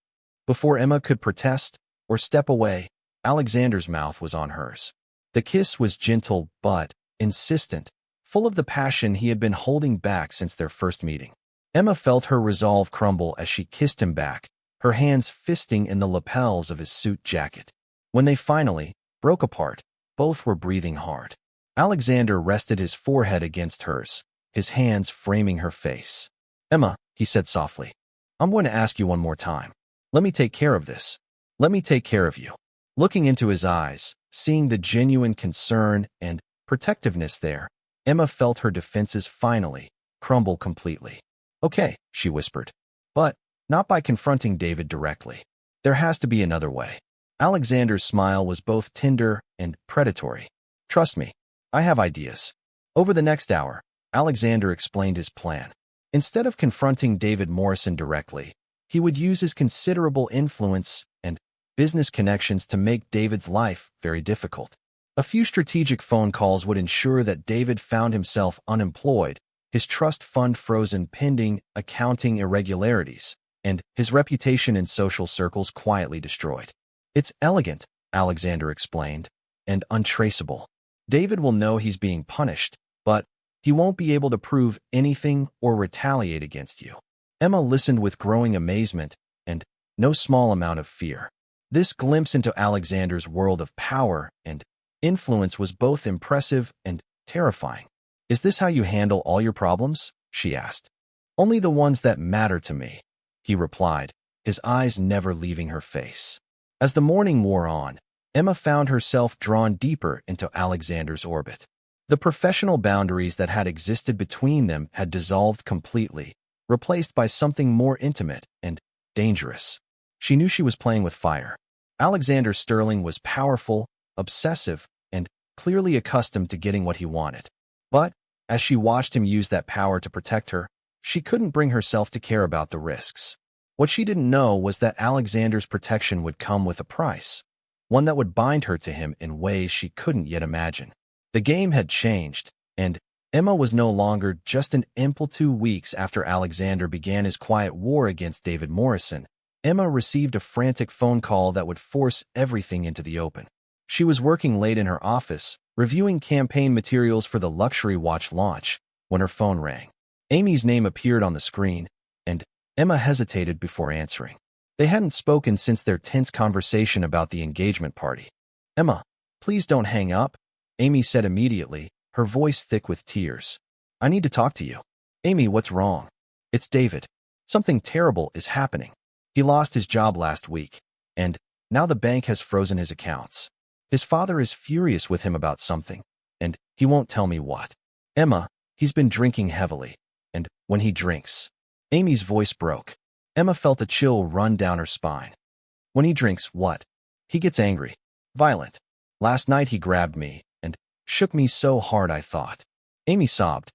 Before Emma could protest or step away, Alexander's mouth was on hers. The kiss was gentle but insistent, full of the passion he had been holding back since their first meeting. Emma felt her resolve crumble as she kissed him back, her hands fisting in the lapels of his suit jacket. When they finally broke apart, both were breathing hard. Alexander rested his forehead against hers, his hands framing her face. Emma, he said softly, I'm going to ask you one more time. Let me take care of this. Let me take care of you. Looking into his eyes, seeing the genuine concern and protectiveness there, Emma felt her defenses finally crumble completely. Okay, she whispered. But not by confronting David directly. There has to be another way. Alexander's smile was both tender and predatory. Trust me, I have ideas. Over the next hour, Alexander explained his plan. Instead of confronting David Morrison directly, he would use his considerable influence and business connections to make David's life very difficult. A few strategic phone calls would ensure that David found himself unemployed, his trust fund frozen pending accounting irregularities, and his reputation in social circles quietly destroyed. It's elegant, Alexander explained, and untraceable. David will know he's being punished, but he won't be able to prove anything or retaliate against you. Emma listened with growing amazement and no small amount of fear. This glimpse into Alexander's world of power and influence was both impressive and terrifying. Is this how you handle all your problems? She asked. Only the ones that matter to me, he replied, his eyes never leaving her face. As the morning wore on, Emma found herself drawn deeper into Alexander's orbit. The professional boundaries that had existed between them had dissolved completely, replaced by something more intimate and dangerous. She knew she was playing with fire. Alexander Sterling was powerful, obsessive, and clearly accustomed to getting what he wanted. But, as she watched him use that power to protect her, she couldn't bring herself to care about the risks. What she didn't know was that Alexander's protection would come with a price, one that would bind her to him in ways she couldn't yet imagine. The game had changed, and Emma was no longer just an imple. 2 weeks after Alexander began his quiet war against David Morrison, Emma received a frantic phone call that would force everything into the open. She was working late in her office, reviewing campaign materials for the luxury watch launch, when her phone rang. Amy's name appeared on the screen, and Emma hesitated before answering. They hadn't spoken since their tense conversation about the engagement party. "Emma, please don't hang up," Amy said immediately, her voice thick with tears. "I need to talk to you." "Amy, what's wrong?" "It's David. Something terrible is happening. He lost his job last week, and now the bank has frozen his accounts. His father is furious with him about something, and he won't tell me what. Emma, he's been drinking heavily, and when he drinks..." Amy's voice broke. Emma felt a chill run down her spine. "When he drinks, what?" "He gets angry. Violent. Last night he grabbed me and shook me so hard I thought." Amy sobbed.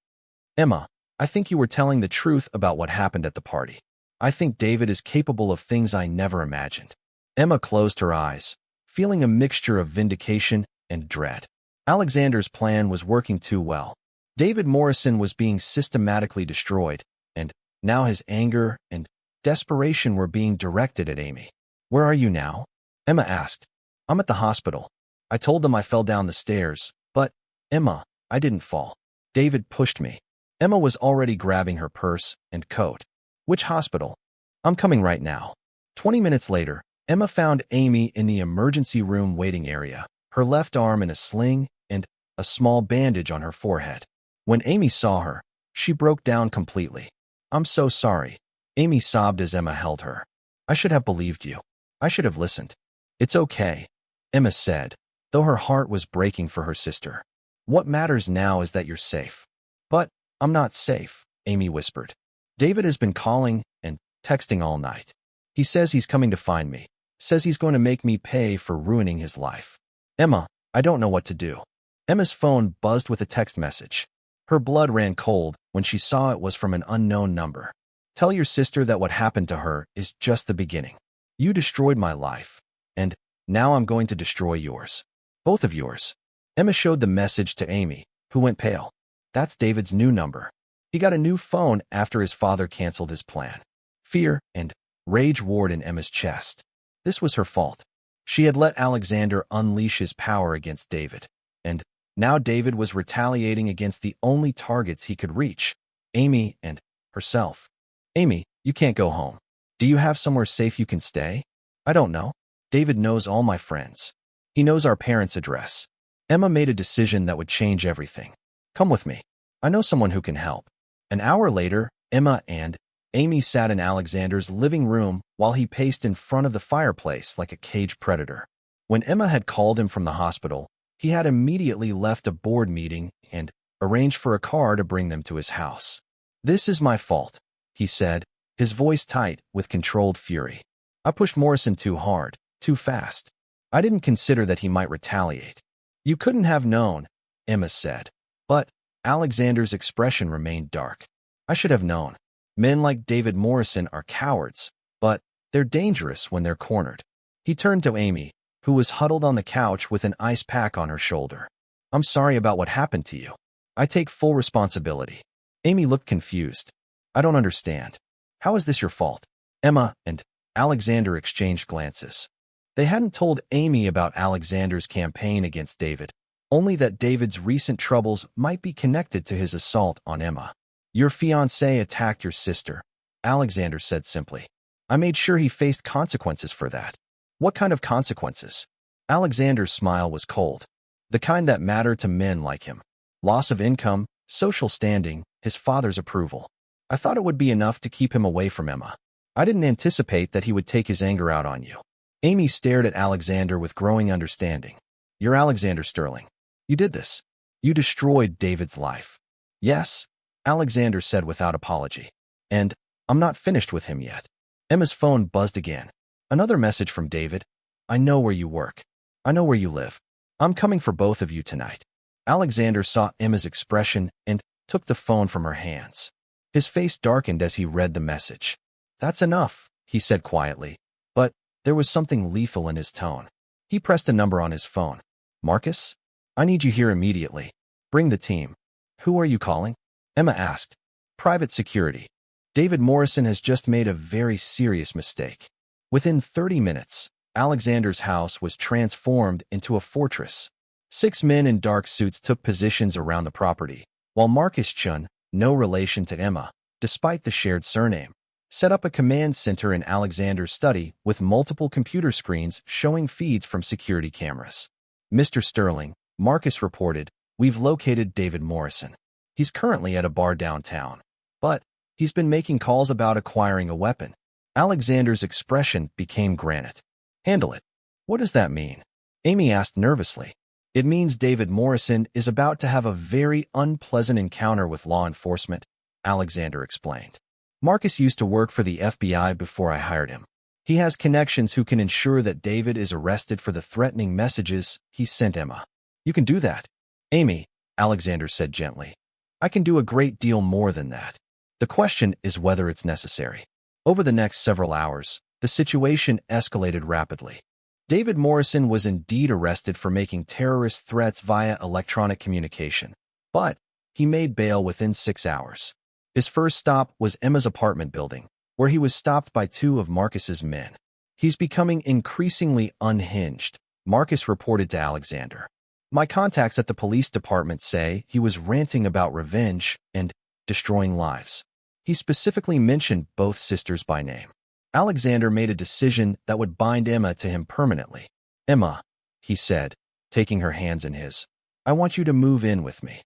"Emma, I think you were telling the truth about what happened at the party. I think David is capable of things I never imagined." Emma closed her eyes, feeling a mixture of vindication and dread. Alexander's plan was working too well. David Morrison was being systematically destroyed, and now his anger and desperation were being directed at Amy. "Where are you now?" Emma asked. "I'm at the hospital. I told them I fell down the stairs, but, Emma, I didn't fall. David pushed me." Emma was already grabbing her purse and coat. "Which hospital?" "I'm coming right now." 20 minutes later, Emma found Amy in the emergency room waiting area, her left arm in a sling and a small bandage on her forehead. When Amy saw her, she broke down completely. "I'm so sorry," Amy sobbed as Emma held her. "I should have believed you. I should have listened." "It's okay," Emma said, though her heart was breaking for her sister. "What matters now is that you're safe." "But I'm not safe," Amy whispered. "David has been calling and texting all night. He says he's coming to find me, says he's going to make me pay for ruining his life." "Emma, I don't know what to do." Emma's phone buzzed with a text message. Her blood ran cold when she saw it was from an unknown number. "Tell your sister that what happened to her is just the beginning. You destroyed my life, and now I'm going to destroy yours. Both of yours." Emma showed the message to Amy, who went pale. "That's David's new number. He got a new phone after his father canceled his plan." Fear and rage warred in Emma's chest. This was her fault. She had let Alexander unleash his power against David, and now David was retaliating against the only targets he could reach, Amy and herself. "Amy, you can't go home. Do you have somewhere safe you can stay?" "I don't know. David knows all my friends. He knows our parents' address." Emma made a decision that would change everything. "Come with me. I know someone who can help." An hour later, Emma and Amy sat in Alexander's living room while he paced in front of the fireplace like a caged predator. When Emma had called him from the hospital, he had immediately left a board meeting and arranged for a car to bring them to his house. "This is my fault," he said, his voice tight with controlled fury. "I pushed Morrison too hard, too fast. I didn't consider that he might retaliate." "You couldn't have known," Emma said. But Alexander's expression remained dark. "I should have known. Men like David Morrison are cowards, but they're dangerous when they're cornered." He turned to Amy, who was huddled on the couch with an ice pack on her shoulder. "I'm sorry about what happened to you. I take full responsibility." Amy looked confused. "I don't understand. How is this your fault?" Emma and Alexander exchanged glances. They hadn't told Amy about Alexander's campaign against David, only that David's recent troubles might be connected to his assault on Emma. "Your fiancé attacked your sister," Alexander said simply. "I made sure he faced consequences for that." "What kind of consequences?" Alexander's smile was cold. "The kind that matter to men like him. Loss of income, social standing, his father's approval. I thought it would be enough to keep him away from Emma. I didn't anticipate that he would take his anger out on you." Amy stared at Alexander with growing understanding. "You're Alexander Sterling. You did this. You destroyed David's life." "Yes," Alexander said without apology. "And I'm not finished with him yet." Emma's phone buzzed again. Another message from David. "I know where you work. I know where you live. I'm coming for both of you tonight." Alexander saw Emma's expression and took the phone from her hands. His face darkened as he read the message. "That's enough," he said quietly, but there was something lethal in his tone. He pressed a number on his phone. "Marcus? I need you here immediately. Bring the team." Who are you calling? Emma asked. Private security. David Morrison has just made a very serious mistake. Within 30 minutes, Alexander's house was transformed into a fortress. 6 men in dark suits took positions around the property, while Marcus Chun, no relation to Emma, despite the shared surname, set up a command center in Alexander's study with multiple computer screens showing feeds from security cameras. Mr. Sterling, Marcus reported, we've located David Morrison. He's currently at a bar downtown, but he's been making calls about acquiring a weapon. Alexander's expression became granite. Handle it. What does that mean? Amy asked nervously. It means David Morrison is about to have a very unpleasant encounter with law enforcement, Alexander explained. Marcus used to work for the FBI before I hired him. He has connections who can ensure that David is arrested for the threatening messages he sent Emma. You can do that. Amy, Alexander said gently. I can do a great deal more than that. The question is whether it's necessary. Over the next several hours, the situation escalated rapidly. David Morrison was indeed arrested for making terrorist threats via electronic communication, but he made bail within 6 hours. His first stop was Emma's apartment building, where he was stopped by 2 of Marcus's men. He's becoming increasingly unhinged, Marcus reported to Alexander. My contacts at the police department say he was ranting about revenge and destroying lives. He specifically mentioned both sisters by name. Alexander made a decision that would bind Emma to him permanently. Emma, he said, taking her hands in his, I want you to move in with me.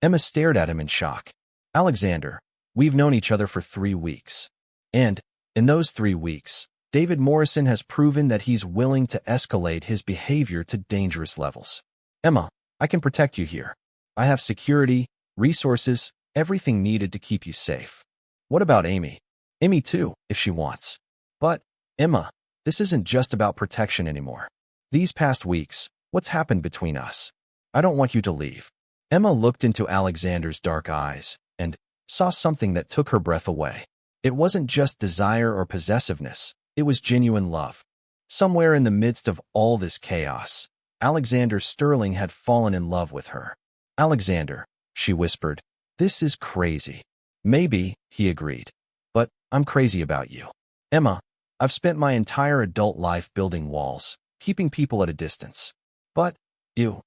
Emma stared at him in shock. Alexander, we've known each other for 3 weeks. And, in those 3 weeks, David Morrison has proven that he's willing to escalate his behavior to dangerous levels. Emma, I can protect you here. I have security, resources, everything needed to keep you safe. What about Amy? Amy too, if she wants. But, Emma, this isn't just about protection anymore. These past weeks, what's happened between us? I don't want you to leave. Emma looked into Alexander's dark eyes and saw something that took her breath away. It wasn't just desire or possessiveness, it was genuine love. Somewhere in the midst of all this chaos, Alexander Sterling had fallen in love with her. Alexander, she whispered, this is crazy. Maybe, he agreed. But I'm crazy about you. Emma, I've spent my entire adult life building walls, keeping people at a distance. But, you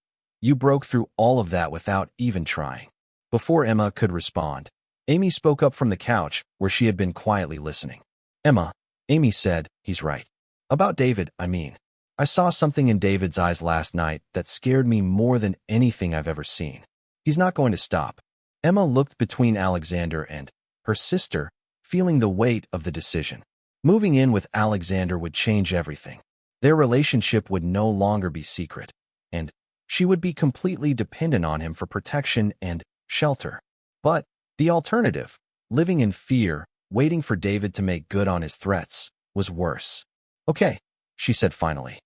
broke through all of that without even trying. Before Emma could respond, Amy spoke up from the couch where she had been quietly listening. Emma, Amy said, he's right. About David, I mean. I saw something in David's eyes last night that scared me more than anything I've ever seen. He's not going to stop. Emma looked between Alexander and her sister, feeling the weight of the decision. Moving in with Alexander would change everything. Their relationship would no longer be secret, and she would be completely dependent on him for protection and shelter. But the alternative, living in fear, waiting for David to make good on his threats, was worse. Okay, she said finally.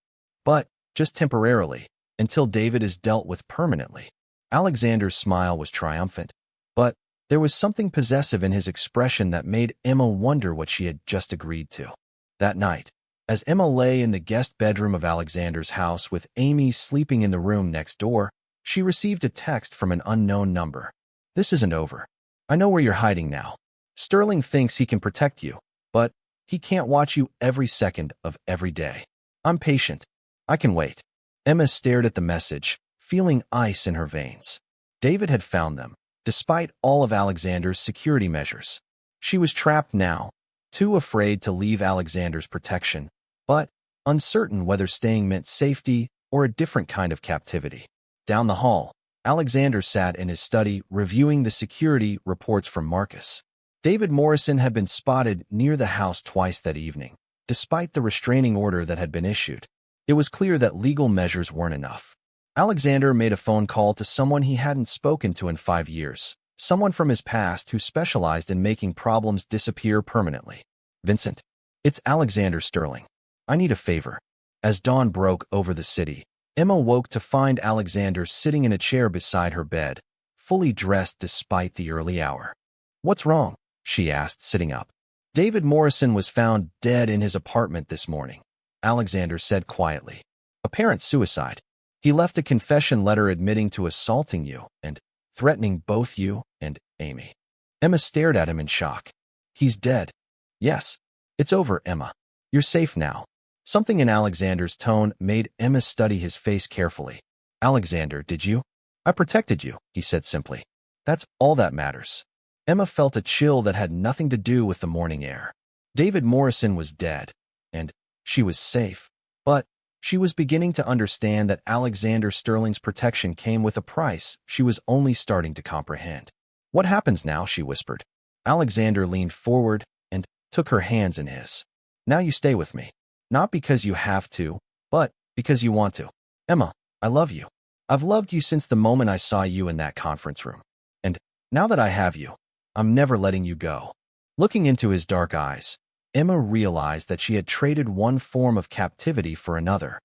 But just temporarily, until David is dealt with permanently. Alexander's smile was triumphant, but there was something possessive in his expression that made Emma wonder what she had just agreed to. That night, as Emma lay in the guest bedroom of Alexander's house with Amy sleeping in the room next door, she received a text from an unknown number. This isn't over. I know where you're hiding now. Sterling thinks he can protect you, but he can't watch you every second of every day. I'm patient. I can wait. Emma stared at the message, feeling ice in her veins. David had found them, despite all of Alexander's security measures. She was trapped now, too afraid to leave Alexander's protection, but uncertain whether staying meant safety or a different kind of captivity. Down the hall, Alexander sat in his study reviewing the security reports from Marcus. David Morrison had been spotted near the house twice that evening, despite the restraining order that had been issued. It was clear that legal measures weren't enough. Alexander made a phone call to someone he hadn't spoken to in 5 years, someone from his past who specialized in making problems disappear permanently. Vincent, it's Alexander Sterling. I need a favor. As dawn broke over the city, Emma woke to find Alexander sitting in a chair beside her bed, fully dressed despite the early hour. What's wrong? She asked, sitting up. David Morrison was found dead in his apartment this morning, Alexander said quietly. Apparent suicide. He left a confession letter admitting to assaulting you and threatening both you and Amy. Emma stared at him in shock. He's dead. Yes. It's over, Emma. You're safe now. Something in Alexander's tone made Emma study his face carefully. Alexander, did you? I protected you, he said simply. That's all that matters. Emma felt a chill that had nothing to do with the morning air. David Morrison was dead, and she was safe. But she was beginning to understand that Alexander Sterling's protection came with a price she was only starting to comprehend. What happens now? She whispered. Alexander leaned forward and took her hands in his. Now you stay with me. Not because you have to, but because you want to. Emma, I love you. I've loved you since the moment I saw you in that conference room. And now that I have you, I'm never letting you go. Looking into his dark eyes, Emma realized that she had traded one form of captivity for another.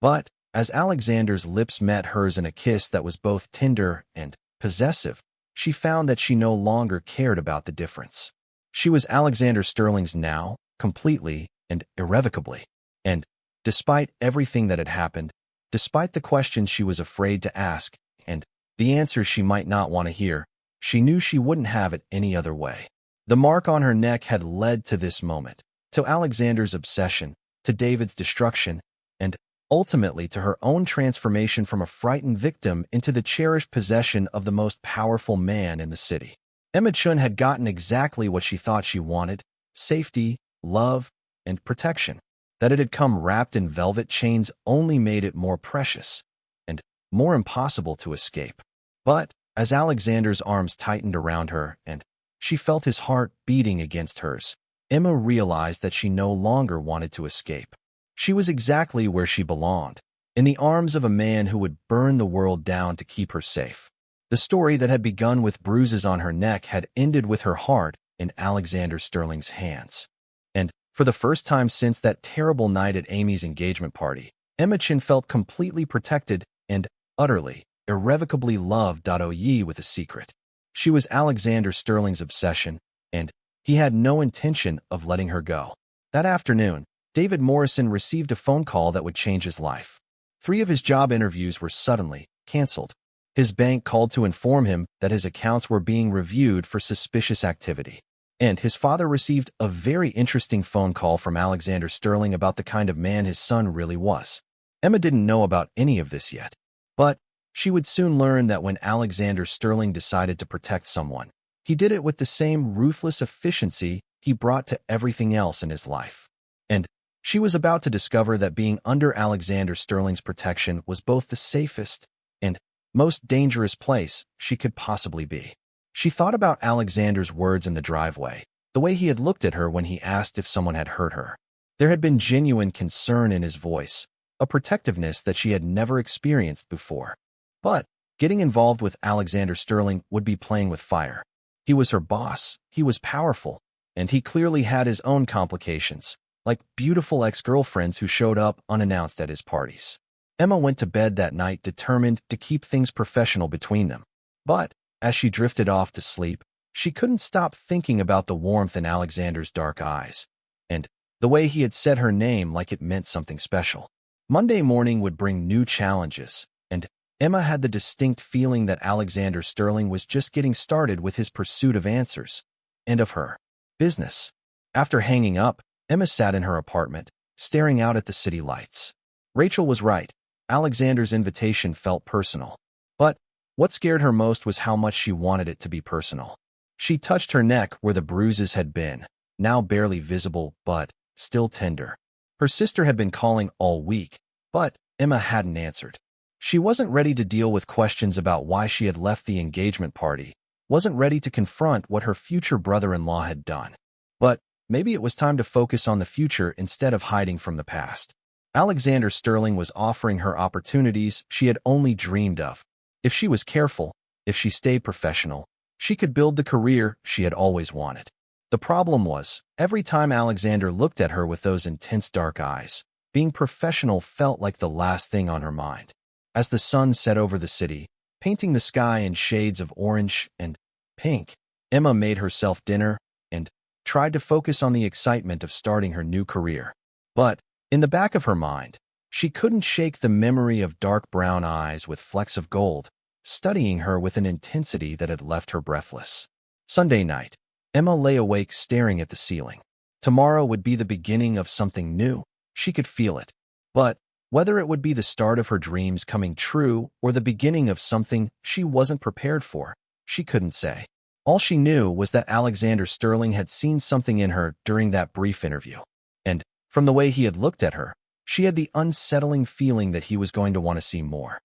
But as Alexander's lips met hers in a kiss that was both tender and possessive, she found that she no longer cared about the difference. She was Alexander Sterling's now, completely and irrevocably. And despite everything that had happened, despite the questions she was afraid to ask, and the answers she might not want to hear, she knew she wouldn't have it any other way. The mark on her neck had led to this moment, to Alexander's obsession, to David's destruction, and ultimately to her own transformation from a frightened victim into the cherished possession of the most powerful man in the city. Emma Chun had gotten exactly what she thought she wanted: safety, love, and protection. That it had come wrapped in velvet chains only made it more precious and more impossible to escape. But as Alexander's arms tightened around her and she felt his heart beating against hers, Emma realized that she no longer wanted to escape. She was exactly where she belonged, in the arms of a man who would burn the world down to keep her safe. The story that had begun with bruises on her neck had ended with her heart in Alexander Sterling's hands. And for the first time since that terrible night at Amy's engagement party, Emma Chin felt completely protected and utterly, irrevocably loved. Oye with a secret. She was Alexander Sterling's obsession, and he had no intention of letting her go. That afternoon, David Morrison received a phone call that would change his life. 3 of his job interviews were suddenly canceled. His bank called to inform him that his accounts were being reviewed for suspicious activity. And his father received a very interesting phone call from Alexander Sterling about the kind of man his son really was. Emma didn't know about any of this yet, but she would soon learn that when Alexander Sterling decided to protect someone, he did it with the same ruthless efficiency he brought to everything else in his life. And she was about to discover that being under Alexander Sterling's protection was both the safest and most dangerous place she could possibly be. She thought about Alexander's words in the driveway, the way he had looked at her when he asked if someone had hurt her. There had been genuine concern in his voice, a protectiveness that she had never experienced before. But getting involved with Alexander Sterling would be playing with fire. He was her boss, he was powerful, and he clearly had his own complications, like beautiful ex-girlfriends who showed up unannounced at his parties. Emma went to bed that night determined to keep things professional between them. But as she drifted off to sleep, she couldn't stop thinking about the warmth in Alexander's dark eyes, and the way he had said her name like it meant something special. Monday morning would bring new challenges, and Emma had the distinct feeling that Alexander Sterling was just getting started with his pursuit of answers, and of her business. After hanging up, Emma sat in her apartment, staring out at the city lights. Rachel was right. Alexander's invitation felt personal. But what scared her most was how much she wanted it to be personal. She touched her neck where the bruises had been, now barely visible but still tender. Her sister had been calling all week, but Emma hadn't answered. She wasn't ready to deal with questions about why she had left the engagement party, wasn't ready to confront what her future brother-in-law had done. But maybe it was time to focus on the future instead of hiding from the past. Alexander Sterling was offering her opportunities she had only dreamed of. If she was careful, if she stayed professional, she could build the career she had always wanted. The problem was, every time Alexander looked at her with those intense dark eyes, being professional felt like the last thing on her mind. As the sun set over the city, painting the sky in shades of orange and pink, Emma made herself dinner and tried to focus on the excitement of starting her new career. But in the back of her mind, she couldn't shake the memory of dark brown eyes with flecks of gold, studying her with an intensity that had left her breathless. Sunday night, Emma lay awake staring at the ceiling. Tomorrow would be the beginning of something new. She could feel it. But whether it would be the start of her dreams coming true or the beginning of something she wasn't prepared for, she couldn't say. All she knew was that Alexander Sterling had seen something in her during that brief interview. And from the way he had looked at her, she had the unsettling feeling that he was going to want to see more.